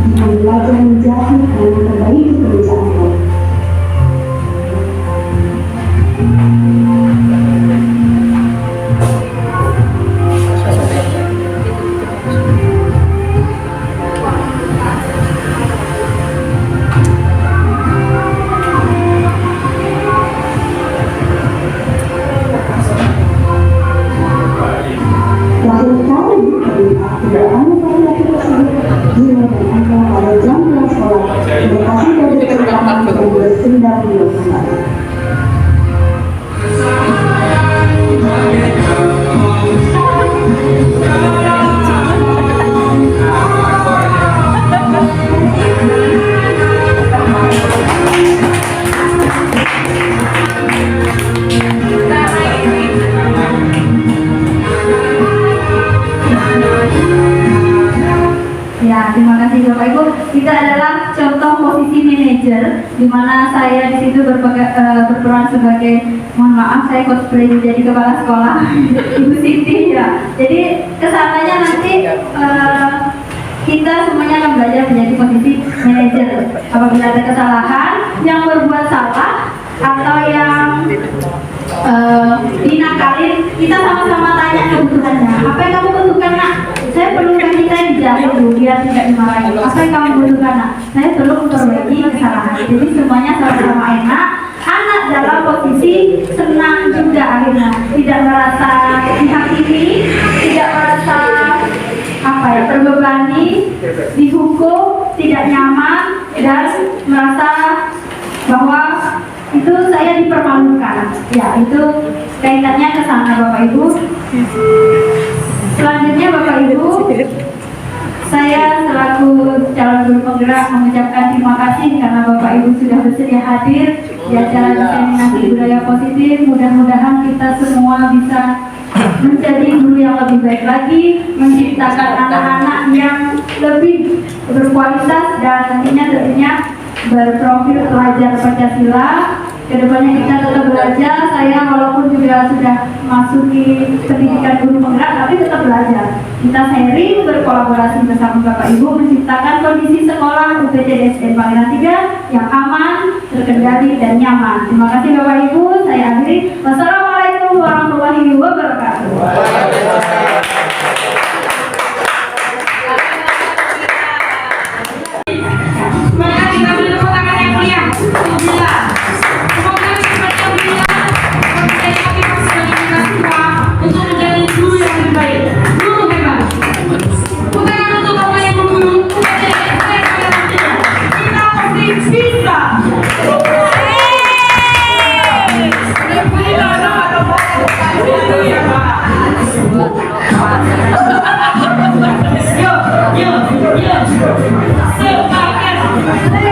dia belajar menjahit dan memperbaiki kemeja Anto. Terakhir kali tidak hanya laki-laki tersebut, Dino dan Anto pada jam pulang sekolah berkasih dari perkataan dan bersendam di rumah. Ya, terima kasih Bapak Ibu. Kita adalah contoh posisi manajer, di mana saya di situ berperan sebagai, mohon maaf, saya cosplay jadi kepala sekolah, Ibu Siti ya. Jadi kesananya nanti kita semuanya akan belajar menjadi posisi manajer. Apabila ada kesalahan, yang berbuat salah atau yang dinakalin, kita sama-sama tanya kebutuhannya. Apa yang kamu butuhkan Nak? Saya perlu kaki saya dijahit. Ibu biar tidak dimarahi. Apa yang kamu butuhkan, nak? Saya perlu memperbaiki kesalahan. Jadi semuanya sama-sama enak. Anak dalam posisi senang juga akhirnya, tidak merasa dihakimi, tidak merasa terbebani, dihukum, tidak nyaman, dan merasa bahwa itu saya dipermalukan. Ya, itu kaitannya ke sana Bapak Ibu. Selanjutnya Bapak Ibu, saya selaku calon guru penggerak mengucapkan terima kasih karena Bapak Ibu sudah bersedia hadir di acara diseminasi budaya positif. Mudah-mudahan kita semua bisa menjadi guru yang lebih baik lagi, menciptakan anak-anak yang lebih berkualitas dan tentunya berprofil pelajar Pancasila. Kedepannya kita tetap belajar. Saya walaupun juga sudah masuki pendidikan guru penggerak, tapi tetap belajar. Kita sharing, berkolaborasi bersama Bapak Ibu, menciptakan kondisi sekolah UPTDSN Pangeran 3 yang aman, terkendali, dan nyaman. Terima kasih Bapak Ibu. Saya akhiri. Wassalamualaikum warahmatullahi wabarakatuh. Semoga kita beri tepuk tangan yang mulia. Alhamdulillah. Semoga kita menjadi motivasi bagi kita semua untuk menjadi guru yang lebih baik. Guru hebat. Tepuk tangan untuk Bapak Ibu guru. Kita pasti bisa. Yo. Sepakat.